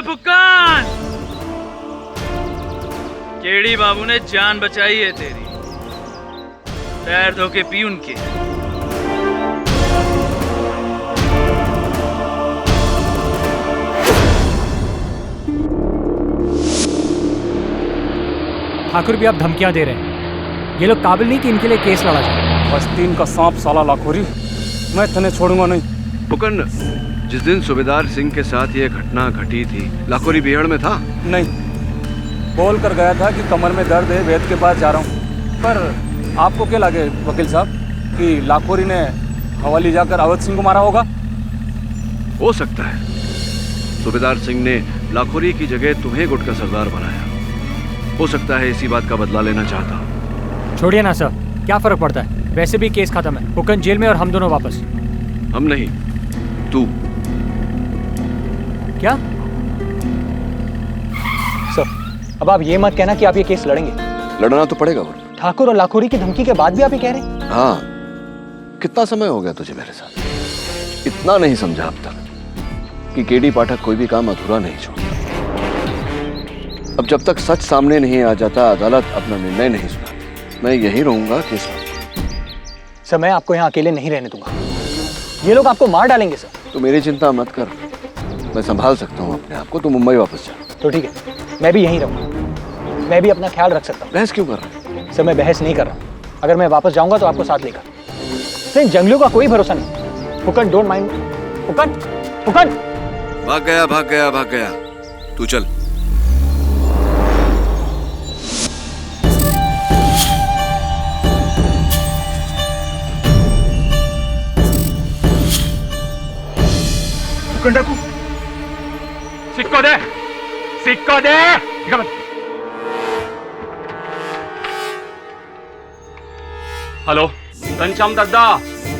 Speaker 8: फुक्कन, केडी बाबू ने जान बचाई है तेरी, पैर धो के पी उनके।
Speaker 15: ठाकुर भी आप धमकियां दे रहे हैं, ये लोग काबिल नहीं कि इनके लिए केस लड़ा जाए।
Speaker 13: बस तीन का सांप साला लाखोरी, मैं तने छोड़ूंगा नहीं।
Speaker 4: फुकन, जिस दिन सूबेदार सिंह के साथ ये घटना घटी थी, लाखोरी बिहड़ में था?
Speaker 13: नहीं, बोल कर गया था कि कमर में दर्द है, वैद्य के पास जा रहा हूँ। पर आपको क्या लगे वकील साहब कि लाखोरी ने हवाली जाकर अवध सिंह को मारा होगा?
Speaker 4: हो सकता है सूबेदार सिंह ने लाखोरी की जगह तुम्हें गुट का सरदार बनाया। हो सकता है इसी बात का बदला लेना चाहता हूँ।
Speaker 15: छोड़िए ना सर, क्या फर्क पड़ता है, वैसे भी केस खत्म है। फुकन जेल में और हम दोनों वापस।
Speaker 4: हम नहीं, तू।
Speaker 15: क्या
Speaker 17: सर, अब आप ये मत कहना कि आप ये केस लड़ेंगे।
Speaker 4: लड़ना तो पड़ेगा।
Speaker 17: ठाकुर और लाखोरी की धमकी के बाद भी आप ये कह रहे हैं?
Speaker 4: हाँ, कितना समय हो गया तुझे मेरे साथ, इतना नहीं समझा अब तक कि केडी पाठक कोई भी काम अधूरा नहीं छोड़ता। अब जब तक सच सामने नहीं आ जाता, अदालत अपना निर्णय नहीं सुनाती। मैं यही रहूंगा केस में।
Speaker 17: सर, मैं आपको यहाँ अकेले नहीं रहने दूंगा, ये लोग आपको मार डालेंगे सर।
Speaker 4: तो मेरी चिंता मत कर, मैं संभाल सकता हूँ अपने आप को। तू मुंबई वापस जा।
Speaker 17: तो ठीक है, मैं भी यहीं रहूंगा, मैं भी अपना ख्याल रख सकता हूँ।
Speaker 4: बहस क्यों कर रहा है?
Speaker 17: सर, मैं बहस नहीं कर रहा हूँ, अगर मैं वापस जाऊंगा तो आपको साथ लेकर। सर, इन जंगलियों का कोई भरोसा नहीं। Phukan, don't mind. फुकन
Speaker 4: भाग गया। तू चल।
Speaker 13: डाकू, सिक्को दे। हेलो, घनश्याम दद्दा,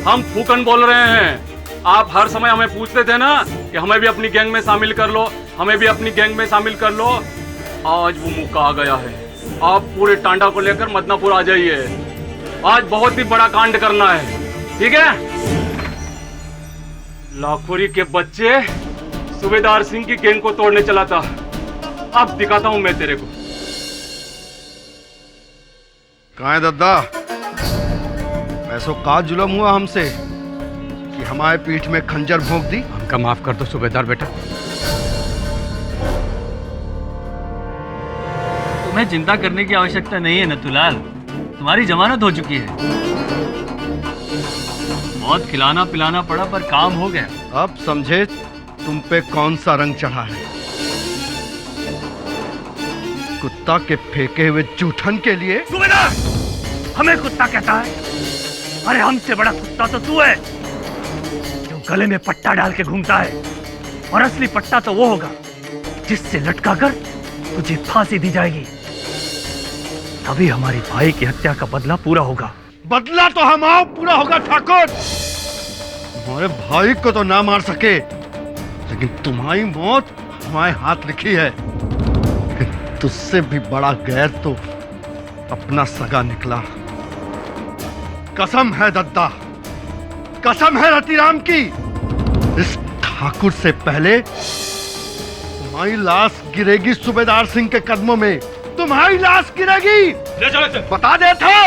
Speaker 13: हम फूकन बोल रहे हैं। आप हर समय हमें पूछते थे ना कि हमें भी अपनी गैंग में शामिल कर लो, हमें भी अपनी गैंग में शामिल कर लो। आज वो मौका आ गया है, आप पूरे टांडा को लेकर मदनापुर आ जाइए। आज बहुत ही बड़ा कांड करना है, ठीक है? लाखोरी के बच्चे सूबेदार सिंह की गैंग को तोड़ने चला था, अब दिखाता हूं मैं तेरे को।
Speaker 6: कहाँ है दद्दा? ऐसो का जुल्म हुआ हमसे कि हमारे पीठ में खंजर भोंक दी?
Speaker 1: हमका माफ कर दो सूबेदार बेटा,
Speaker 14: तुम्हें चिंता करने की आवश्यकता नहीं है नथुलाल, तुम्हारी जमानत हो चुकी है। बहुत खिलाना पिलाना पड़ा पर काम हो गया।
Speaker 6: अब समझे तुम पे कौन सा रंग चढ़ा है। कुत्ता के फेंके हुए जूठन के लिए।
Speaker 10: सूबेदार, हमें कुत्ता कहता है? अरे हमसे बड़ा कुत्ता तो तू है, जो गले में पट्टा डाल के घूमता है। और असली पट्टा तो वो होगा जिससे लटका कर तुझे फांसी दी जाएगी। तभी हमारी भाई की हत्या का बदला पूरा होगा।
Speaker 6: बदला तो हमारा पूरा होगा ठाकुर। तुम्हारे भाई को तो ना मार सके, लेकिन तुम्हारी मौत हमारे हाथ लिखी है। तुझसे भी बड़ा गैर तो अपना सगा निकला। कसम है दद्दा, कसम है रतिराम की, इस ठाकुर से पहले तुम्हारी लाश गिरेगी सूबेदार सिंह के कदमों में। तुम्हारी लाश गिरेगी।
Speaker 10: ले चलो इसे।
Speaker 6: बता दे थे।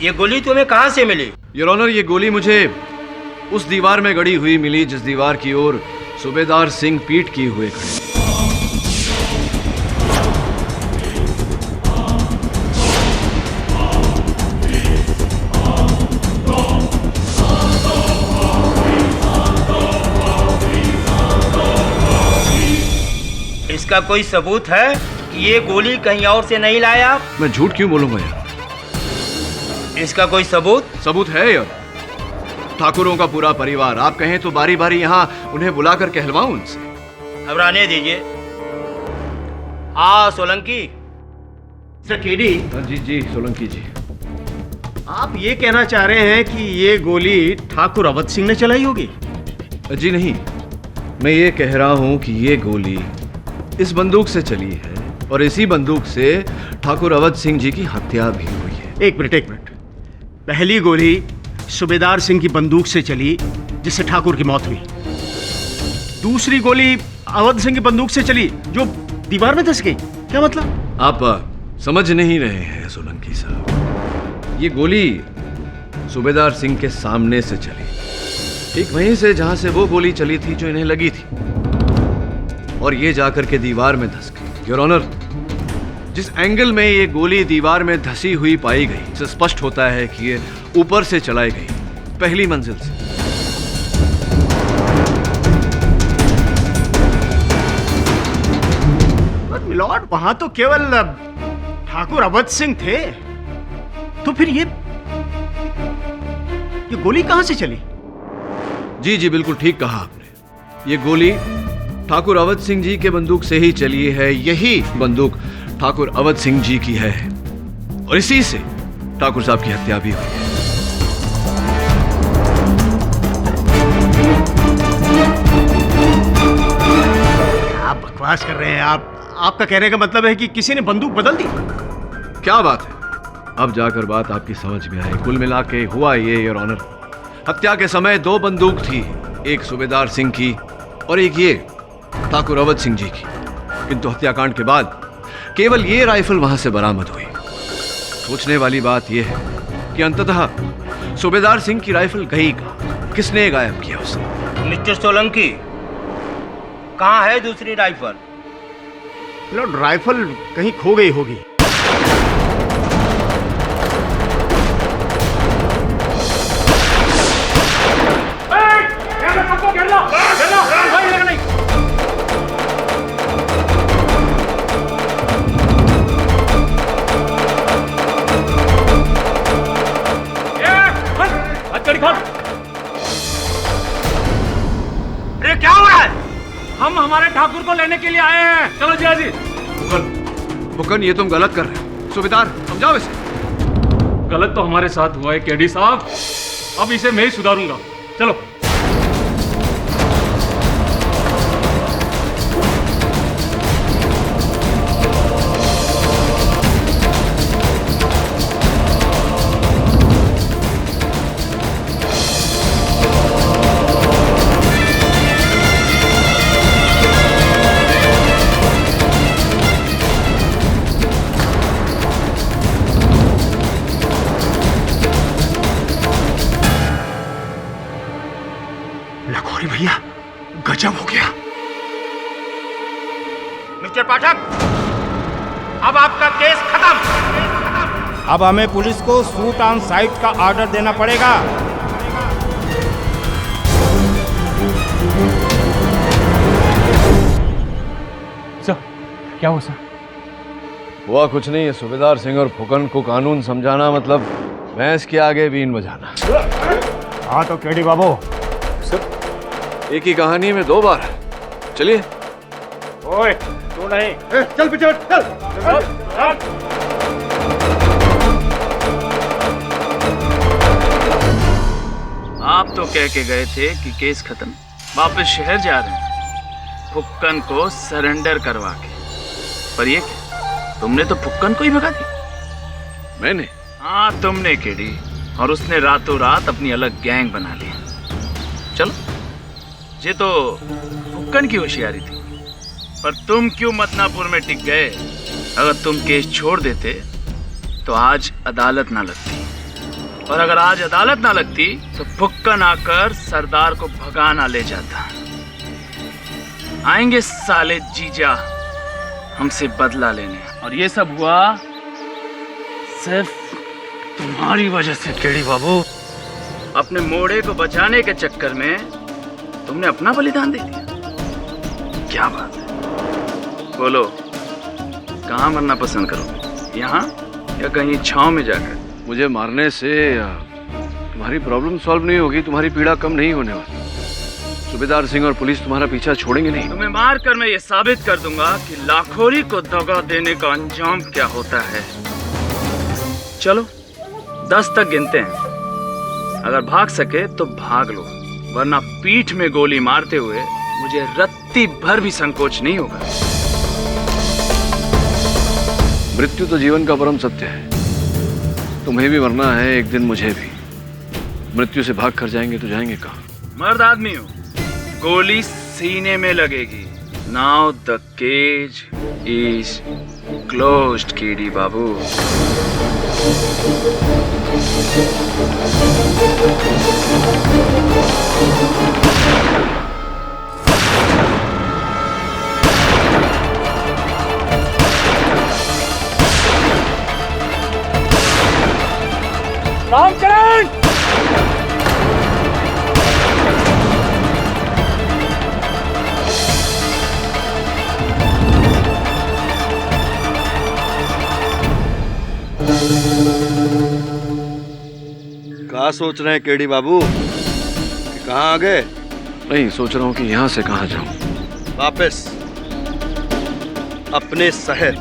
Speaker 12: ये गोली तुम्हें कहां से मिली?
Speaker 4: योर ऑनर, ये गोली मुझे उस दीवार में गड़ी हुई मिली जिस दीवार की ओर सूबेदार सिंह पीठ किए हुए खड़े।
Speaker 12: इसका कोई सबूत है कि ये गोली कहीं और से नहीं लाया?
Speaker 4: मैं झूठ क्यों बोलूंगा यार?
Speaker 12: इसका कोई सबूत?
Speaker 4: सबूत है यार। ठाकुरों का पूरा परिवार, आप कहें तो बारी बारी यहाँ उन्हें बुलाकर कहलवाऊं उनसे।
Speaker 12: घबराने दीजिए। हाँ सोलंकी।
Speaker 10: केडी,
Speaker 4: जी जी सोलंकी जी।
Speaker 12: आप ये कहना चाह रहे हैं कि ये गोली ठाकुर अवध सिंह ने चलाई होगी?
Speaker 4: जी नहीं, मैं ये कह रहा हूँ कि ये गोली इस बंदूक से चली है और इसी बंदूक से ठाकुर अवध सिंह जी की हत्या भी हुई है।
Speaker 12: एक मिनट। पहली गोली सूबेदार सिंह की बंदूक से चली जिससे ठाकुर की मौत हुई। दूसरी गोली अवध सिंह की बंदूक से चली जो दीवार में धंस गई। क्या मतलब?
Speaker 4: आप समझ नहीं रहे हैं सोलंकी साहब। ये गोली सूबेदार सिंह के सामने से चली, ठीक वहीं से जहां से वो गोली चली थी जो इन्हें लगी थी, और ये जाकर के दीवार में धंस गई। योर ऑनर, जिस एंगल में ये गोली दीवार में धंसी हुई पाई गई, इससे स्पष्ट होता है कि ये ऊपर से चलाई गई, पहली मंजिल से।
Speaker 12: मिलॉर्ड, वहां तो केवल ठाकुर अवध सिंह थे, तो फिर ये गोली कहां से चली?
Speaker 4: जी जी बिल्कुल ठीक कहा आपने। ये गोली ठाकुर अवध सिंह जी के बंदूक से ही चली है। यही बंदूक ठाकुर अवध सिंह जी की है और इसी से ठाकुर साहब की हत्या भी हुई है।
Speaker 12: आप बकवास कर रहे हैं। आपका कहने का मतलब है कि किसी ने बंदूक बदल दी?
Speaker 4: क्या बात है, अब जाकर बात आपकी समझ में आई। कुल मिला के हुआ ये योर ऑनर, हत्या के समय दो बंदूक थी, एक सूबेदार सिंह की और एक ये ठाकुर अवध सिंह जी की। किंतु हत्याकांड के बाद केवल ये राइफल वहां से बरामद हुई। सोचने वाली बात यह है कि अंततः सूबेदार सिंह की राइफल गई कहां? किसने गायब किया उसे?
Speaker 12: मिस्टर सोलंकी, कहां है दूसरी राइफल? लॉर्ड, राइफल कहीं खो गई होगी।
Speaker 13: अरे क्या हो रहा है? हम हमारे ठाकुर को लेने के लिए आए हैं। चलो जिया जी।
Speaker 4: मुकन, ये तुम गलत कर रहे हो। सूबेदार, समझाओ इसे।
Speaker 13: गलत तो हमारे साथ हुआ है केडी साहब, अब इसे मैं ही सुधारूंगा। चलो।
Speaker 18: पाठक, अब आपका केस खत्म। अब हमें पुलिस को शूट ऑन साइट का ऑर्डर देना पड़ेगा।
Speaker 15: सर क्या हुआ सर?
Speaker 5: हुआ कुछ नहीं है। सूबेदार सिंह और फुकन को कानून समझाना मतलब भैंस के आगे बीन बजाना।
Speaker 18: हाँ तो केडी बाबू।
Speaker 5: सर एक ही कहानी में 2 बार। चलिए।
Speaker 18: ओए तू नहीं।
Speaker 6: चल पीछे चल।
Speaker 8: आप तो कह के गए थे कि केस खत्म, वापस शहर जा रहे हैं फुक्कन को सरेंडर करवा के। पर ये क्या, तुमने तो फुक्कन को ही भगा दिया।
Speaker 5: मैंने?
Speaker 8: हाँ तुमने केडी, और उसने रातों रात अपनी अलग गैंग बना ली। चलो, ये तो फुक्कन की होशियारी थी, पर तुम क्यों मदनापुर में टिक गए? अगर तुम केस छोड़ देते तो आज अदालत ना लगती, और अगर आज अदालत ना लगती तो फुक्कन आकर सरदार को भगाना ले जाता। आएंगे साले जीजा हमसे बदला लेने, और ये सब हुआ सिर्फ तुम्हारी वजह से केडी बाबू। अपने मोड़े को बचाने के चक्कर में तुमने अपना बलिदान दे दिया। क्या बात है, बोलो कहाँ मरना पसंद करो, यहाँ या कहीं छांव में जाकर?
Speaker 5: मुझे मारने से तुम्हारी प्रॉब्लम सॉल्व नहीं होगी, तुम्हारी पीड़ा कम नहीं होने वाली। सूबेदार सिंह और पुलिस तुम्हारा पीछा छोड़ेंगे नहीं।
Speaker 8: तुम्हें मार कर मैं ये साबित कर दूंगा कि लाखोरी को दगा देने का अंजाम क्या होता है। चलो 10 तक गिनते हैं, अगर भाग सके तो भाग लो, वरना पीठ में गोली मारते हुए मुझे रत्ती भर भी संकोच नहीं होगा।
Speaker 5: मृत्यु तो जीवन का परम सत्य है। तुम्हें भी मरना है एक दिन, मुझे भी। मृत्यु से भाग कर जाएंगे तो जाएंगे कहाँ?
Speaker 8: मर्द आदमी हो, गोली सीने में लगेगी। Now the case is closed KD बाबू।
Speaker 10: रामचरण!
Speaker 6: क्या सोच रहे हैं केडी बाबू कि कहाँ आ गए?
Speaker 5: नहीं, सोच रहा हूँ कि यहाँ से कहाँ जाऊँ।
Speaker 6: वापस अपने शहर।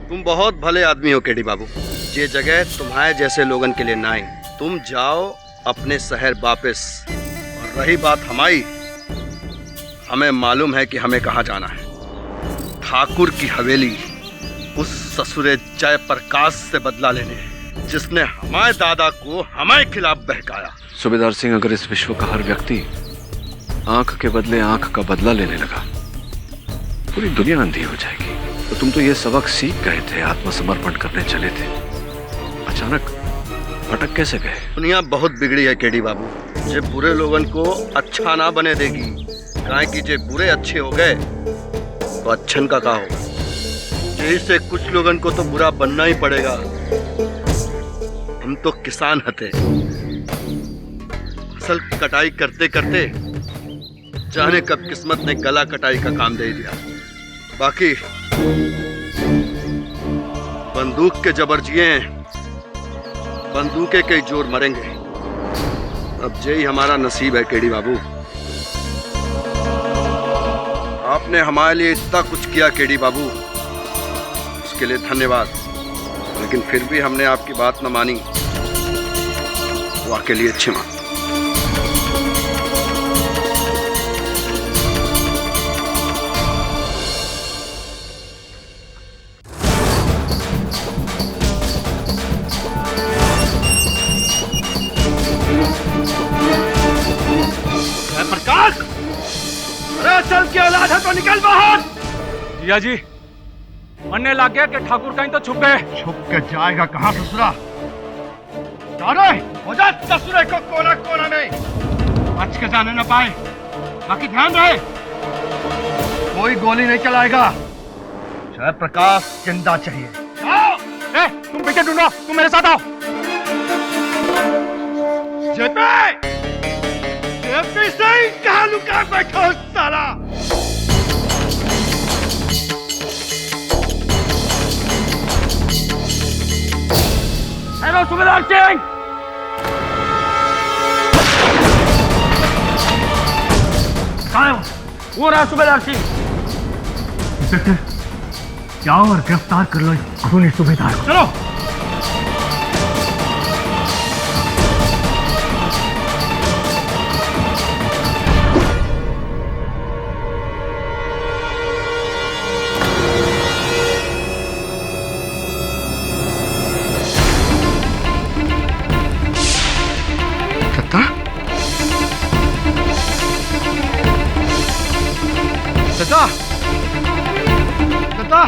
Speaker 6: तुम बहुत भले आदमी हो केडी बाबू, ये जगह तुम्हारे जैसे लोगन के लिए ना आई। तुम जाओ अपने शहर वापस। और रही बात हमारी, हमें मालूम है कि हमें कहाँ जाना है। ठाकुर की हवेली, उस ससुरे जयप्रकाश से बदला लेने, जिसने हमारे दादा को हमारे खिलाफ बहकाया।
Speaker 5: सूबेदार सिंह, अगर इस विश्व का हर व्यक्ति आंख के बदले आंख का बदला लेने लगा, पूरी दुनिया अंधी हो जाएगी। तो तुम तो ये सबक सीख गए थे, आत्मसमर्पण करने चले थे, अचानक भटक कैसे गए?
Speaker 6: दुनिया बहुत बिगड़ी है केडी बाबू, जे बुरे लोगन को अच्छा ना बने देगी। काहे कि जे बुरे अच्छे हो गए तो अच्छन का होगा। जैसे कुछ लोगन को तो बुरा बनना ही पड़ेगा। हम तो किसान हते, फसल कटाई करते करते जाने कब किस्मत ने गला कटाई का काम दे दिया। बाकी बंदूक के जबर जिए, बंदूके के जोर मरेंगे। अब यही हमारा नसीब है केडी बाबू। आपने हमारे लिए इतना कुछ किया केडी बाबू, उसके लिए धन्यवाद। लेकिन फिर भी हमने आपकी बात न मानी, वो आपके लिए क्षमा।
Speaker 10: प्रकाश, अरे चल के औलाद है तो निकल बाहर।
Speaker 13: जिया जी, मरने लग गया कि ठाकुर कहीं तो छुप गए।
Speaker 6: छुप के जाएगा कहाँ ससुरा? जाने हो जा ससुरे को कोना कोना में, बच के जाने न पाए। बाकी ध्यान रहे, कोई गोली नहीं चलाएगा। जयप्रकाश जिंदा चाहिए।
Speaker 13: ए, तुम पीछे ढूंढो, तुम मेरे साथ आओ।
Speaker 6: जेपी सिंह कहाँ लुका बैठा हो साला?
Speaker 13: हेलो सूबेदार सिंह। कहाँ है वो रहा सूबेदार सिंह। जाओ और गिरफ्तार कर लो इस खूनी सूबेदार को। चलो।
Speaker 6: दद्दा, दद्दा,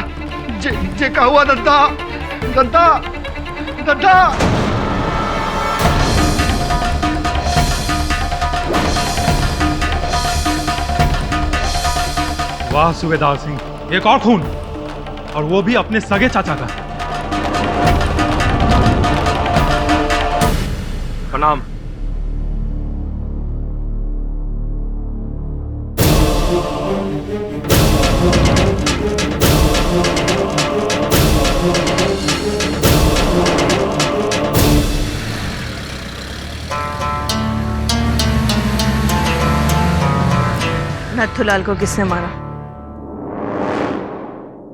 Speaker 6: जे का हुआ दद्दा, दद्दा, दद्दा।
Speaker 9: वाह सूबेदार सिंह, एक और खून, और वो भी अपने सगे चाचा का।
Speaker 3: प्रणाम।
Speaker 11: नथुलाल को किसने मारा?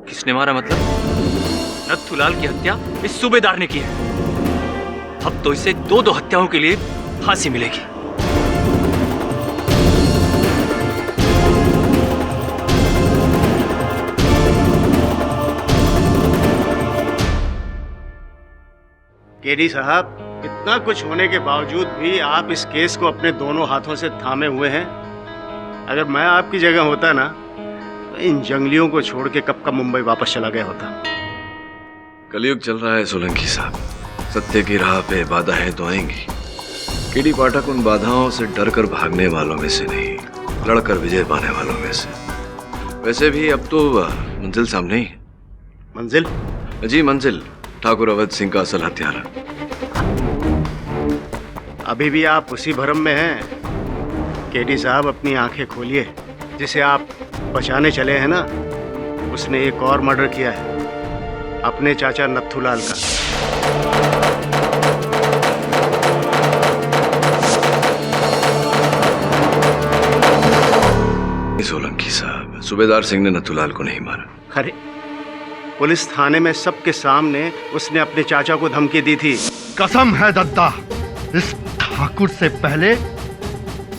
Speaker 3: किसने मारा मतलब? नथुलाल की हत्या इस सूबेदार ने की है। अब तो इसे दो हत्याओं के लिए फांसी मिलेगी।
Speaker 12: केडी साहब, इतना कुछ होने के बावजूद भी आप इस केस को अपने दोनों हाथों से थामे हुए हैं। अगर मैं आपकी जगह होता ना, तो इन जंगलियों को छोड़ के कब का मुंबई वापस चला गया होता।
Speaker 4: कलयुग चल रहा है सोलंकी साहब, सत्य की राह पे बाधाएं तो आएंगी। केडी पाठक उन बाधाओं से डरकर भागने वालों में से नहीं, लड़कर विजय पाने वालों में से। वैसे भी अब तो मंजिल सामने ही है।
Speaker 12: मंजिल?
Speaker 4: जी मंजिल, ठाकुर अवध सिंह का असल हत्यारा।
Speaker 12: अभी भी आप उसी भ्रम में हैं। केडी साहब, अपनी आंखें खोलिए। जिसे आप बचाने चले हैं ना, उसने एक और मर्डर किया है, अपने चाचा नथुलाल का।
Speaker 4: सोलंकी साहब, सूबेदार सिंह ने नथुलाल को नहीं मारा।
Speaker 12: अरे, पुलिस थाने में सबके सामने उसने अपने चाचा को धमकी दी थी।
Speaker 6: कसम है दद्दा, इस ठाकुर से पहले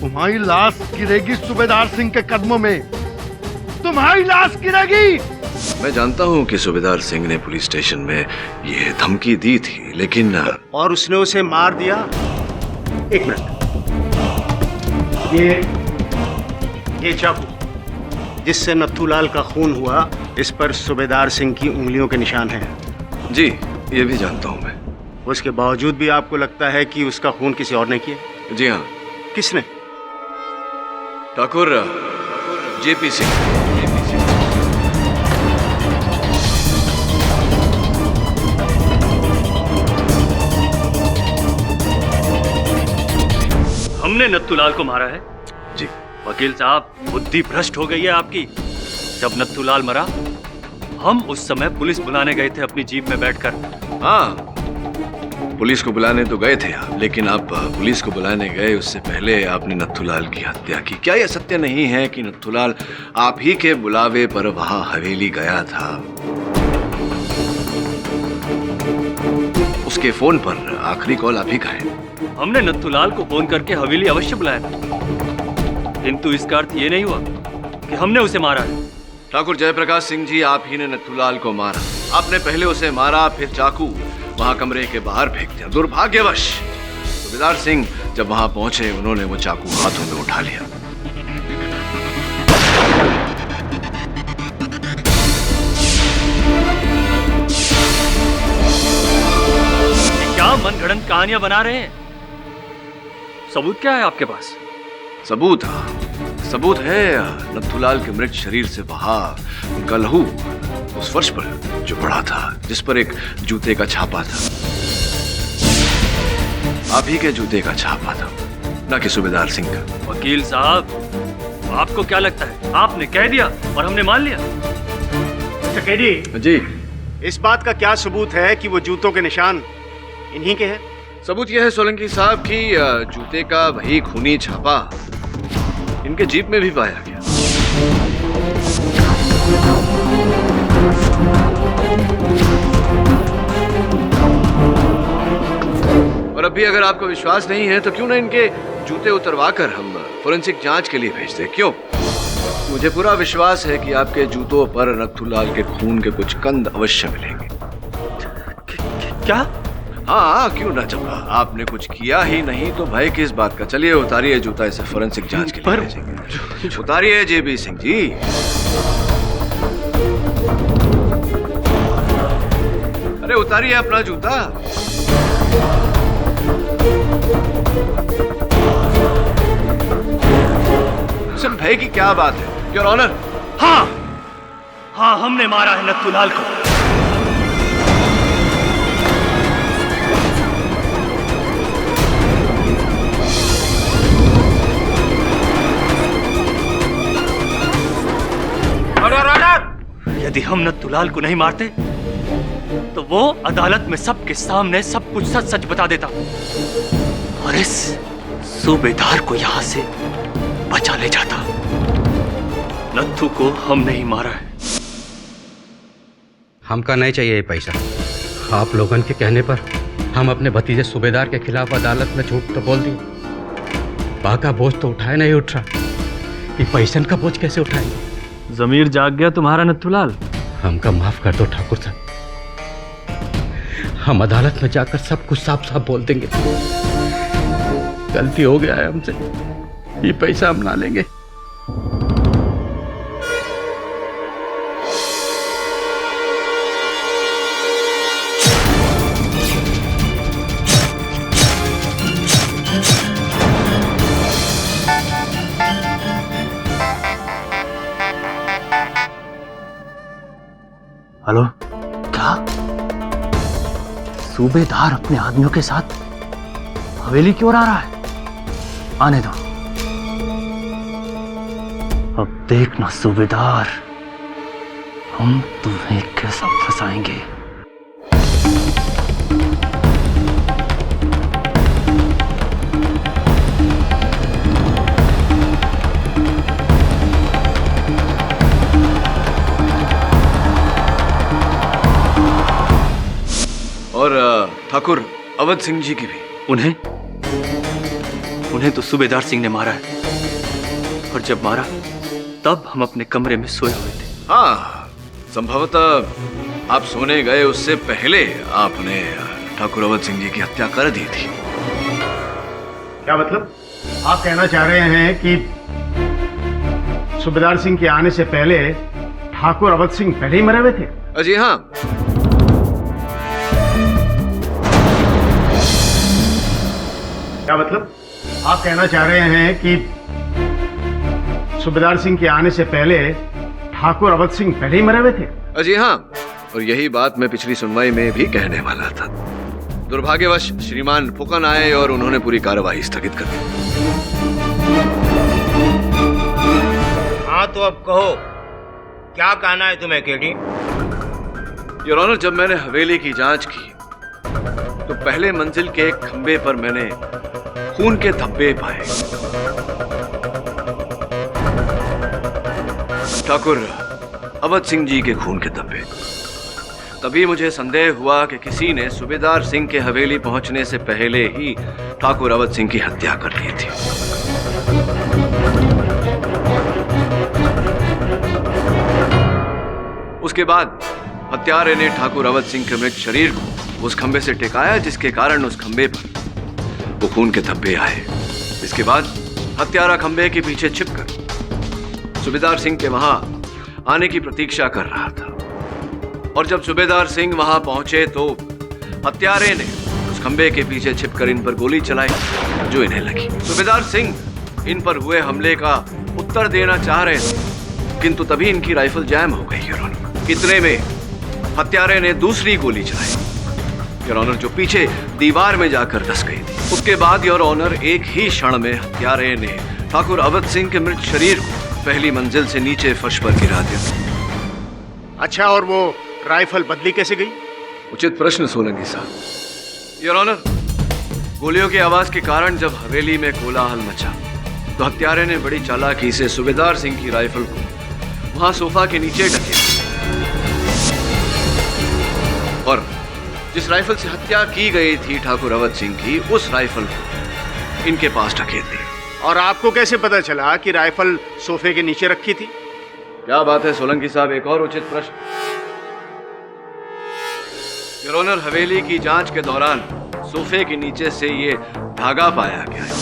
Speaker 6: तुम्हारी लाश गिरेगी सूबेदार सिंह के कदमों में। तुम्हारी लाश गिरेगी।
Speaker 4: मैं जानता हूं कि सूबेदार सिंह ने पुलिस स्टेशन में ये धमकी दी थी, लेकिन
Speaker 12: और उसने उसे मार दिया। एक मिनट, ये चाकू जिससे नथुलाल का खून हुआ, इस पर सूबेदार सिंह की उंगलियों के निशान हैं।
Speaker 4: जी, ये भी जानता हूं मैं।
Speaker 12: उसके बावजूद भी आपको लगता है कि उसका खून किसी और ने किया?
Speaker 4: जी हाँ।
Speaker 12: किसने?
Speaker 4: ठाकुर जेपी सिंह।
Speaker 14: हमने नथुलाल को मारा है।
Speaker 4: जी
Speaker 14: वकील साहब, बुद्धि भ्रष्ट हो गई है आपकी। जब नथुलाल मरा, हम उस समय पुलिस बुलाने गए थे अपनी जीप में बैठकर।
Speaker 4: हाँ, पुलिस को बुलाने तो गए थे आप, लेकिन आप पुलिस को बुलाने गए उससे पहले आपने नथुलाल की हत्या की। क्या यह सत्य नहीं है कि नथुलाल आप ही के बुलावे पर वहां हवेली गया था? उसके फोन पर आखिरी कॉल आप ही का है।
Speaker 14: हमने नथुलाल को फोन करके हवेली अवश्य बुलाया था, किंतु इसका अर्थ ये नहीं हुआ कि हमने उसे मारा है।
Speaker 4: ठाकुर जयप्रकाश सिंह जी, आप ही ने नथुलाल को मारा। आपने पहले उसे मारा, फिर चाकू वहां कमरे के बाहर फेंक दिया। दुर्भाग्यवश सूबेदार सिंह जब वहां पहुंचे, उन्होंने वो चाकू हाथों में उठा लिया।
Speaker 14: क्या मनगढ़ंत कहानियां बना रहे हैं? सबूत क्या है आपके पास?
Speaker 4: सबूत है नथुलाल के मृत शरीर से बहा उनका लहू। उस फर्श पर जो पड़ा था, जिस पर एक जूते का छापा था। आप ही के जूते का छापा था, ना कि सूबेदार सिंह का।
Speaker 14: वकील साहब, आपको क्या लगता है आपने कह दिया और हमने मान लिया?
Speaker 12: केडी
Speaker 4: जी,
Speaker 12: इस बात का क्या सबूत है कि वो जूतों के निशान इन्हीं के हैं?
Speaker 4: सबूत यह है सोलंकी साहब कि जूते का वही खूनी छापा इनके जीप में भी पाया गया। और अब भी अगर आपको विश्वास नहीं है तो क्यों ना इनके जूते उतरवाकर हम फोरेंसिक जांच के लिए भेज दें? क्यों? मुझे पूरा विश्वास है कि आपके जूतों पर नथुलाल के खून के कुछ कंद अवश्य मिलेंगे।
Speaker 3: क्या?
Speaker 4: हाँ, क्यों ना चंपा, आपने कुछ किया ही नहीं तो भय किस बात का। चलिए उतारिए जूता, इसे फोरेंसिक जांच के लिए भेजेंगे। उतारिए जेबी सिंह जी। अरे उतारिए अपना जूता। सिर्फ भय की क्या बात है योर ऑनर?
Speaker 10: हाँ हाँ, हमने मारा है नथुलाल को। यदि हम नथुलाल को नहीं मारते तो वो अदालत में सबके सामने सब कुछ सच सच बता देता और इस सूबेदार को यहां से बचा ले जाता। नत्थू को हम नहीं मारा है।
Speaker 1: हमका नहीं चाहिए ये पैसा। आप लोगन के कहने पर हम अपने भतीजे सूबेदार के खिलाफ अदालत में झूठ तो बोल दिए। बाका बोझ तो उठाए नहीं उठ रहा, ये पैसन का बोझ कैसे उठाएंगे?
Speaker 14: जमीर जाग गया तुम्हारा नथुलाल।
Speaker 1: हमका माफ कर दो ठाकुर साहब, हम अदालत में जाकर सब कुछ साफ साफ बोल देंगे। गलती हो गया है हमसे, ये पैसा हम ना लेंगे।
Speaker 17: हेलो, क्या सूबेदार अपने आदमियों के साथ हवेली की ओर आ रहा है? आने दो। अब देखना सूबेदार, हम तुम्हें कैसा फंसाएंगे।
Speaker 4: और ठाकुर अवध सिंह जी की भी।
Speaker 3: उन्हें तो सूबेदार सिंह ने मारा है, और जब मारा तब हम अपने कमरे में सोए हुए थे।
Speaker 4: हाँ, संभवतः आप सोने गए उससे पहले आपने ठाकुर अवध सिंह जी की हत्या कर दी थी।
Speaker 12: क्या मतलब? आप कहना चाह रहे हैं कि सूबेदार सिंह के आने से पहले ठाकुर अवध सिंह पहले ही मरे हुए थे?
Speaker 4: जी हाँ।
Speaker 12: क्या मतलब? आप कहना चाह रहे हैं कि सूबेदार सिंह के आने से पहले ठाकुर अवध सिंह पहले ही मरे हुए थे?
Speaker 4: जी हाँ, और यही बात मैं पिछली सुनवाई में भी कहने वाला था। दुर्भाग्यवश श्रीमान फुकन आए और उन्होंने पूरी कार्यवाही स्थगित कर दी।
Speaker 18: हाँ तो अब कहो, क्या कहना है तुम्हें केडी?
Speaker 4: योर ऑनर, जब मैंने हवेली की जांच की तो पहले मंजिल के एक खंबे पर मैंने खून के धब्बे पाए। ठाकुर अवध सिंह जी के खून के धब्बे। तभी मुझे संदेह हुआ कि किसी ने सूबेदार सिंह के हवेली पहुंचने से पहले ही ठाकुर अवध सिंह की हत्या कर दी थी। उसके बाद हत्यारे ने ठाकुर अवध सिंह के मृत शरीर को उस खंबे से टिकाया, जिसके कारण उस खंबे पर वो खून के धब्बे आए। इसके बाद हत्यारा खंबे के पीछे छिपकर सूबेदार सिंह के वहां आने की प्रतीक्षा कर रहा था, और जब सूबेदार सिंह वहां पहुंचे तो हत्यारे ने उस खंबे के पीछे छिपकर इन पर गोली चलाई जो इन्हें लगी। सूबेदार सिंह इन पर हुए हमले का उत्तर देना चाह रहे थे, किंतु तभी इनकी राइफल जैम हो गई। इतने में हत्यारे ने दूसरी गोली चलाई योर ऑनर, जो पीछे दीवार में जाकर धस गई थी। उसके बाद योर ऑनर एक ही क्षण में हत्यारे ने ठाकुर अवध सिंह के मृत शरीर को पहली मंजिल से नीचे फर्श पर गिरा दिया।
Speaker 12: अच्छा, और वो राइफल बदली कैसे गई?
Speaker 4: उचित प्रश्न सोलंकी साहब। योर ऑनर, गोलियों की आवाज के कारण जब हवेली में कोलाहल मचा तो हत्यारे ने बड़ी चालाकी से सूबेदार सिंह की राइफल को वहां सोफा के नीचे ढकेल और जिस राइफल से हत्या की गई थी ठाकुर अवध सिंह की, उस राइफल को इनके पास ढकेल दिया।
Speaker 12: और आपको कैसे पता चला कि राइफल सोफे के नीचे रखी थी?
Speaker 4: क्या बात है सोलंकी साहब, एक और उचित प्रश्न। योर ऑनर, हवेली की जांच के दौरान सोफे के नीचे से ये धागा पाया गया है।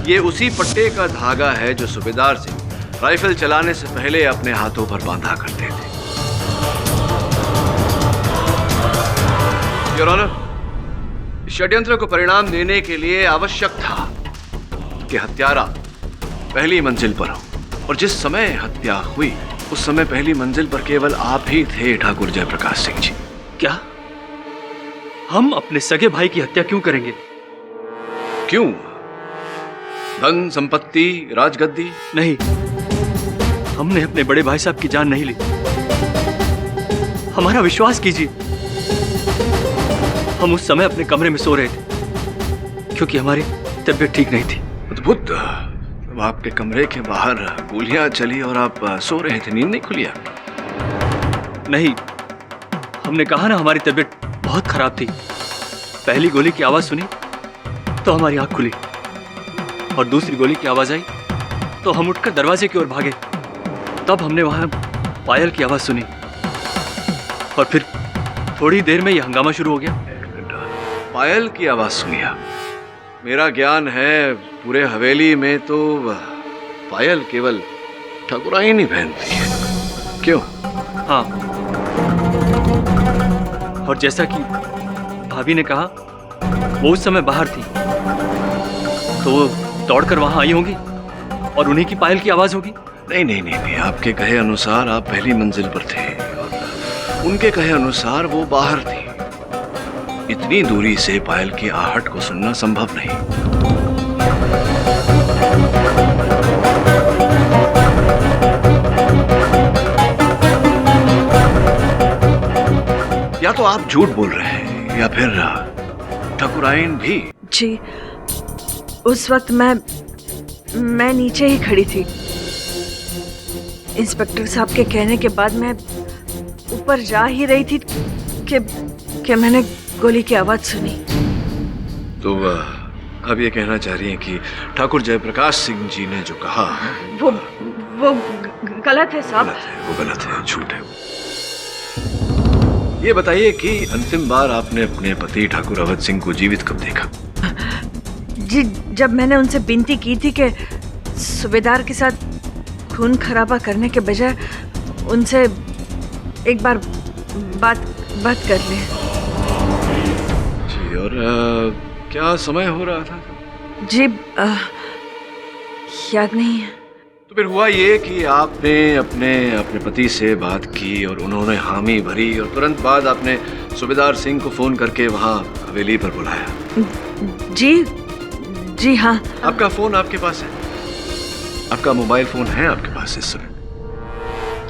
Speaker 4: ये उसी पट्टे का धागा है जो सूबेदार सिंह राइफल चलाने से पहले अपने हाथों पर बांधा करते थे। योर ऑनर, षड्यंत्र को परिणाम देने के लिए आवश्यक था कि हत्यारा पहली मंजिल पर हो, और जिस समय हत्या हुई उस समय पहली मंजिल पर केवल आप ही थे ठाकुर जयप्रकाश सिंह जी।
Speaker 3: क्या हम अपने सगे भाई की हत्या क्यों करेंगे?
Speaker 4: क्यों? धन संपत्ति, राजगद्दी?
Speaker 3: नहीं, हमने अपने बड़े भाई साहब की जान नहीं ली। हमारा विश्वास कीजिए, हम उस समय अपने कमरे में सो रहे थे क्योंकि हमारी तबीयत ठीक नहीं थी।
Speaker 4: अद्भुत। आपके कमरे के बाहर गोलियां चली और आप सो रहे थे, नींद नहीं खुली आपकी?
Speaker 3: नहीं, हमने कहा ना हमारी तबीयत बहुत खराब थी। पहली गोली की आवाज सुनी तो हमारी आंख खुली और दूसरी गोली की आवाज आई तो हम उठकर दरवाजे की ओर भागे। तब हमने वहां पायल की आवाज सुनी और फिर थोड़ी देर में यह हंगामा शुरू हो गया।
Speaker 4: पायल की आवाज सुनी? मेरा ज्ञान है पूरे हवेली में तो पायल केवल ठाकुराइन ही पहनती है। क्यों?
Speaker 3: हाँ, और जैसा कि भाभी ने कहा वो उस समय बाहर थी तो वो दौड़कर वहां आई होंगी और उन्हीं की पायल की आवाज होगी।
Speaker 4: नहीं नहीं नहीं नहीं, आपके कहे अनुसार आप पहली मंजिल पर थे और उनके कहे अनुसार वो बाहर थी। इतनी दूरी से पायल की आहट को सुनना संभव नहीं। या तो आप झूठ बोल रहे हैं या फिर ठाकुराइन भी।
Speaker 11: जी, उस वक्त मैं नीचे ही खड़ी थी। इंस्पेक्टर साहब के कहने के बाद मैं ऊपर जा ही रही थी कि मैंने गोली की आवाज सुनी।
Speaker 4: तो अब ये कहना चाह रही हैं कि ठाकुर जयप्रकाश सिंह जी ने जो कहा
Speaker 11: वो गलत है साहब।
Speaker 4: वो गलत है, झूठ है। ये बताइए कि अंतिम बार आपने अपने पति ठाकुर अवध सिंह को जीवित कब देखा?
Speaker 11: जी, जब मैंने उनसे विनती की थी कि सूबेदार के साथ खून खराबा करने के बजाय उनसे एक बार बात कर ले।
Speaker 4: जी, और क्या समय हो रहा था?
Speaker 11: जी, याद नहीं है।
Speaker 4: तो फिर हुआ ये कि आपने अपने पति से बात की और उन्होंने हामी भरी और तुरंत बाद आपने सूबेदार सिंह को फोन करके वहां हवेली पर बुलाया।
Speaker 11: जी हाँ।
Speaker 4: आपका फोन आपके पास है? आपका मोबाइल फोन है आपके पास इस समय?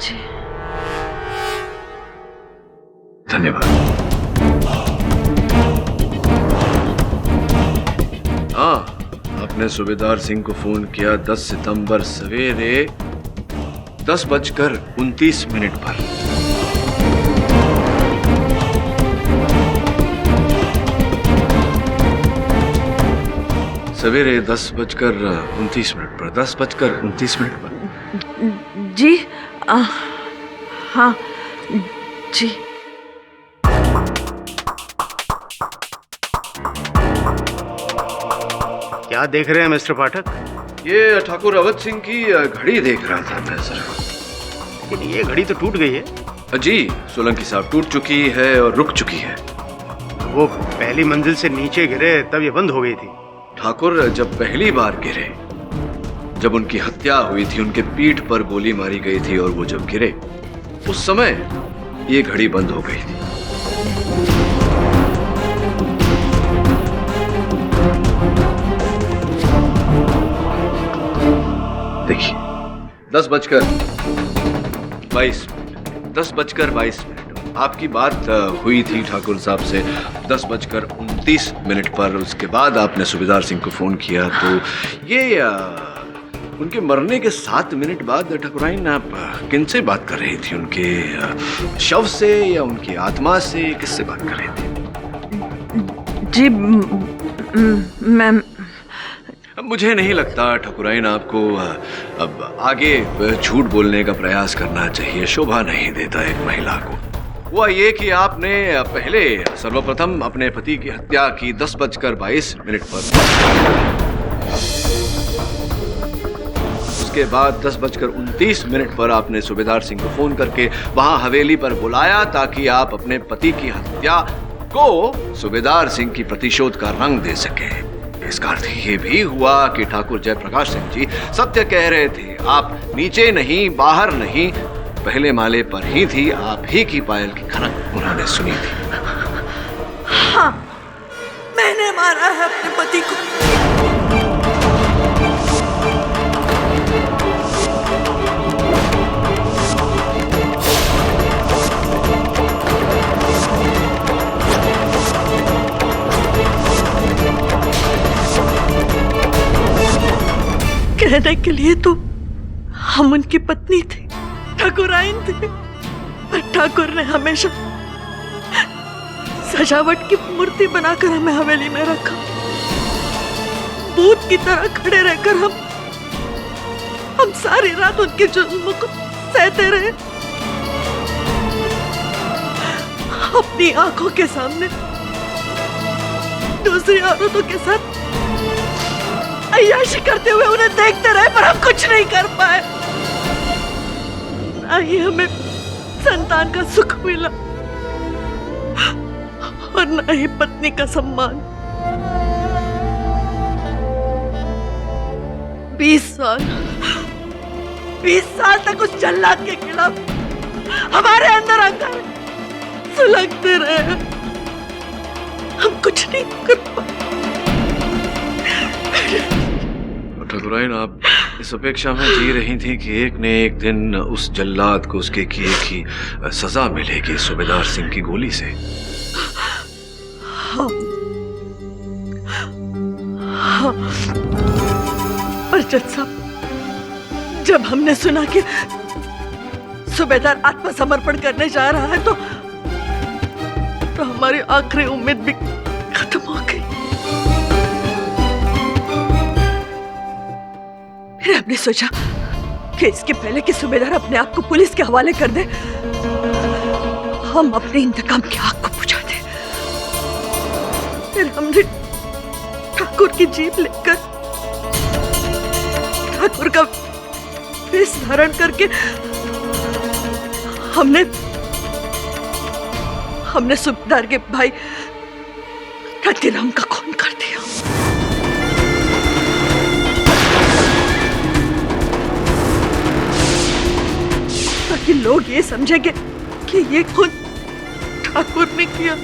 Speaker 11: जी।
Speaker 4: धन्यवाद। हाँ, आपने सूबेदार सिंह को फोन किया 10 सितंबर सवेरे 10:29 पर। सवेरे 10:29 पर, 10:29 पर।
Speaker 11: जी, हाँ जी।
Speaker 12: क्या देख रहे हैं मिस्टर पाठक?
Speaker 4: ये ठाकुर अवध सिंह की घड़ी देख रहा था मैं सर।
Speaker 12: लेकिन ये घड़ी तो टूट गई है।
Speaker 4: जी सोलंकी साहब, टूट चुकी है और रुक चुकी है।
Speaker 12: वो पहली मंजिल से नीचे गिरे तब ये बंद हो गई थी।
Speaker 4: ठाकुर जब पहली बार गिरे जब उनकी हत्या हुई थी उनके पीठ पर गोली मारी गई थी और वो जब गिरे उस समय ये घड़ी बंद हो गई थी। देखिए 10:22 आपकी बात हुई थी ठाकुर साहब से 10:29 पर। उसके बाद आपने सूबेदार सिंह को फोन किया, तो ये उनके मरने के 7 मिनट बाद ठाकुराइन आप किनसे बात कर रही थी? उनके शव से या उनकी आत्मा से? किससे बात कर रही थी?
Speaker 11: जी मैम,
Speaker 4: मुझे नहीं लगता ठाकुराइन आपको अब आगे झूठ बोलने का प्रयास करना चाहिए, शोभा नहीं देता एक महिला को। हुआ ये कि आपने पहले सर्वप्रथम अपने पति की हत्या की 10:22 पर। उसके बाद 10:29 पर आपने सूबेदार सिंह को फोन करके वहां हवेली पर बुलाया ताकि आप अपने पति की हत्या को सूबेदार सिंह की प्रतिशोध का रंग दे सके। इसका अर्थ ये भी हुआ कि ठाकुर जयप्रकाश सिंह जी सत्य कह रहे थे। आप नीचे नहीं, बाहर नहीं, पहले माले पर ही थी। आप ही की पायल की खनक उन्होंने सुनी थी।
Speaker 11: हाँ, मैंने मारा है अपने पति को। कहने के लिए तो हम उनकी पत्नी थे, ठाकुराइन थे, पर ठाकुर ने हमेशा सजावट की मूर्ति बनाकर हमें हवेली में रखा। भूत की तरह खड़े रहकर हम सारी रात उनके जुल्म को सहते रहे। अपनी आंखों के सामने दूसरी औरतों के साथ अय्याशी करते हुए उन्हें देखते रहे, पर हम कुछ नहीं कर पाए। ना ही हमें संतान का सुख मिला और ना ही पत्नी का सम्मान। 20 साल तक उस जल्लाद के खिलाफ हमारे अंदर अंदर सुलगते रहे, हम कुछ नहीं कर पाए।
Speaker 4: ठाकुराइन, आप इस अपेक्षा में जी रही थी कि एक न एक दिन उस जल्लाद को उसके किए की सजा मिलेगी सूबेदार सिंह की गोली से।
Speaker 11: हाँ, हाँ। पर जज साहब, जब हमने सुना कि सूबेदार आत्मसमर्पण करने जा रहा है तो हमारी आखिरी उम्मीद भी खत्म हो गई। फिर हमने सोचा कि इसके पहले कि सूबेदार अपने आप को पुलिस के हवाले कर दे, हम अपने इंतकाम की आग को बुझा दें। फिर हमने ठाकुर की जीप लेकर ठाकुर का वेश धारण करके हमने सूबेदार के भाई रतिराम का खून कर दिया। ताकि लोग ये समझेंगे कि ये खून ठाकुर ने किया।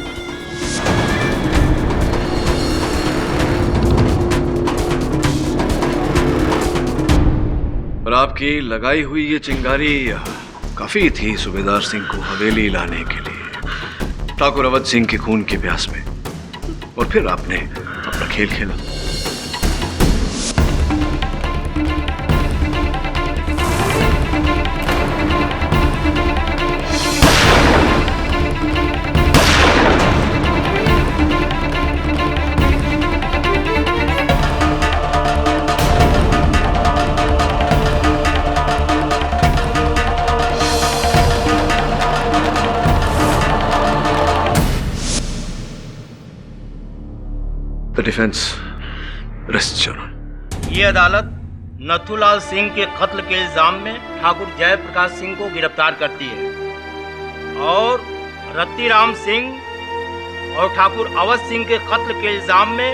Speaker 4: पर आपकी लगाई हुई ये चिंगारी काफी थी सूबेदार सिंह को हवेली लाने के लिए, ठाकुर अवध सिंह के खून के प्यास में, और फिर आपने अपना खेल खेला। The defense rests, Your Honor.
Speaker 18: ये अदालत नथुलाल सिंह के कत्ल के इल्जाम में ठाकुर जयप्रकाश सिंह को गिरफ्तार करती है और रतिराम सिंह और ठाकुर अवध सिंह के कत्ल के इल्जाम में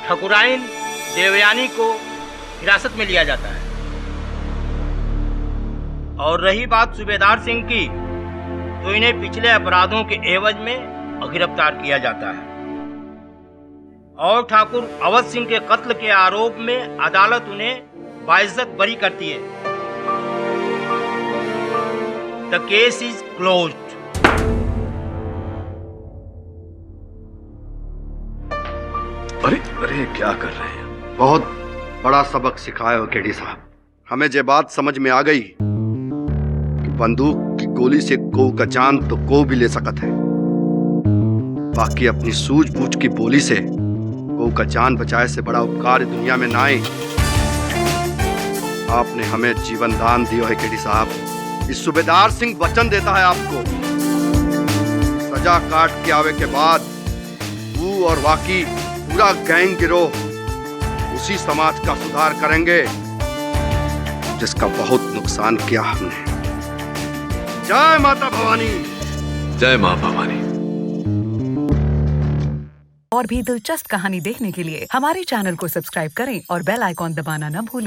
Speaker 18: ठाकुराइन देवयानी को हिरासत में लिया जाता है। और रही बात सूबेदार सिंह की, तो इन्हें पिछले अपराधों के एवज में गिरफ्तार किया जाता है और ठाकुर अवध सिंह के कत्ल के आरोप में अदालत उन्हें बाइज्जत बरी करती है। The case is closed.
Speaker 4: अरे अरे क्या कर रहे हैं?
Speaker 6: बहुत बड़ा सबक सिखाए हो केडी साहब। हमें ये बात समझ में आ गई कि बंदूक की गोली से को का जान तो को भी ले सकत है, बाकी अपनी सूझबूझ की बोली से को का जान बचाए से बड़ा उपकार दुनिया में ना आए। आपने हमें जीवन दान दिया है केडी साहब। इस सूबेदार सिंह वचन देता है आपको, सजा काट के आवे के बाद वो और वाकी पूरा गैंग गिरोह उसी समाज का सुधार करेंगे जिसका बहुत नुकसान किया हमने। जय माता भवानी।
Speaker 4: जय मां भवानी।
Speaker 19: और भी दिलचस्प कहानी देखने के लिए हमारे चैनल को सब्सक्राइब करें और बेल आइकॉन दबाना न भूलें।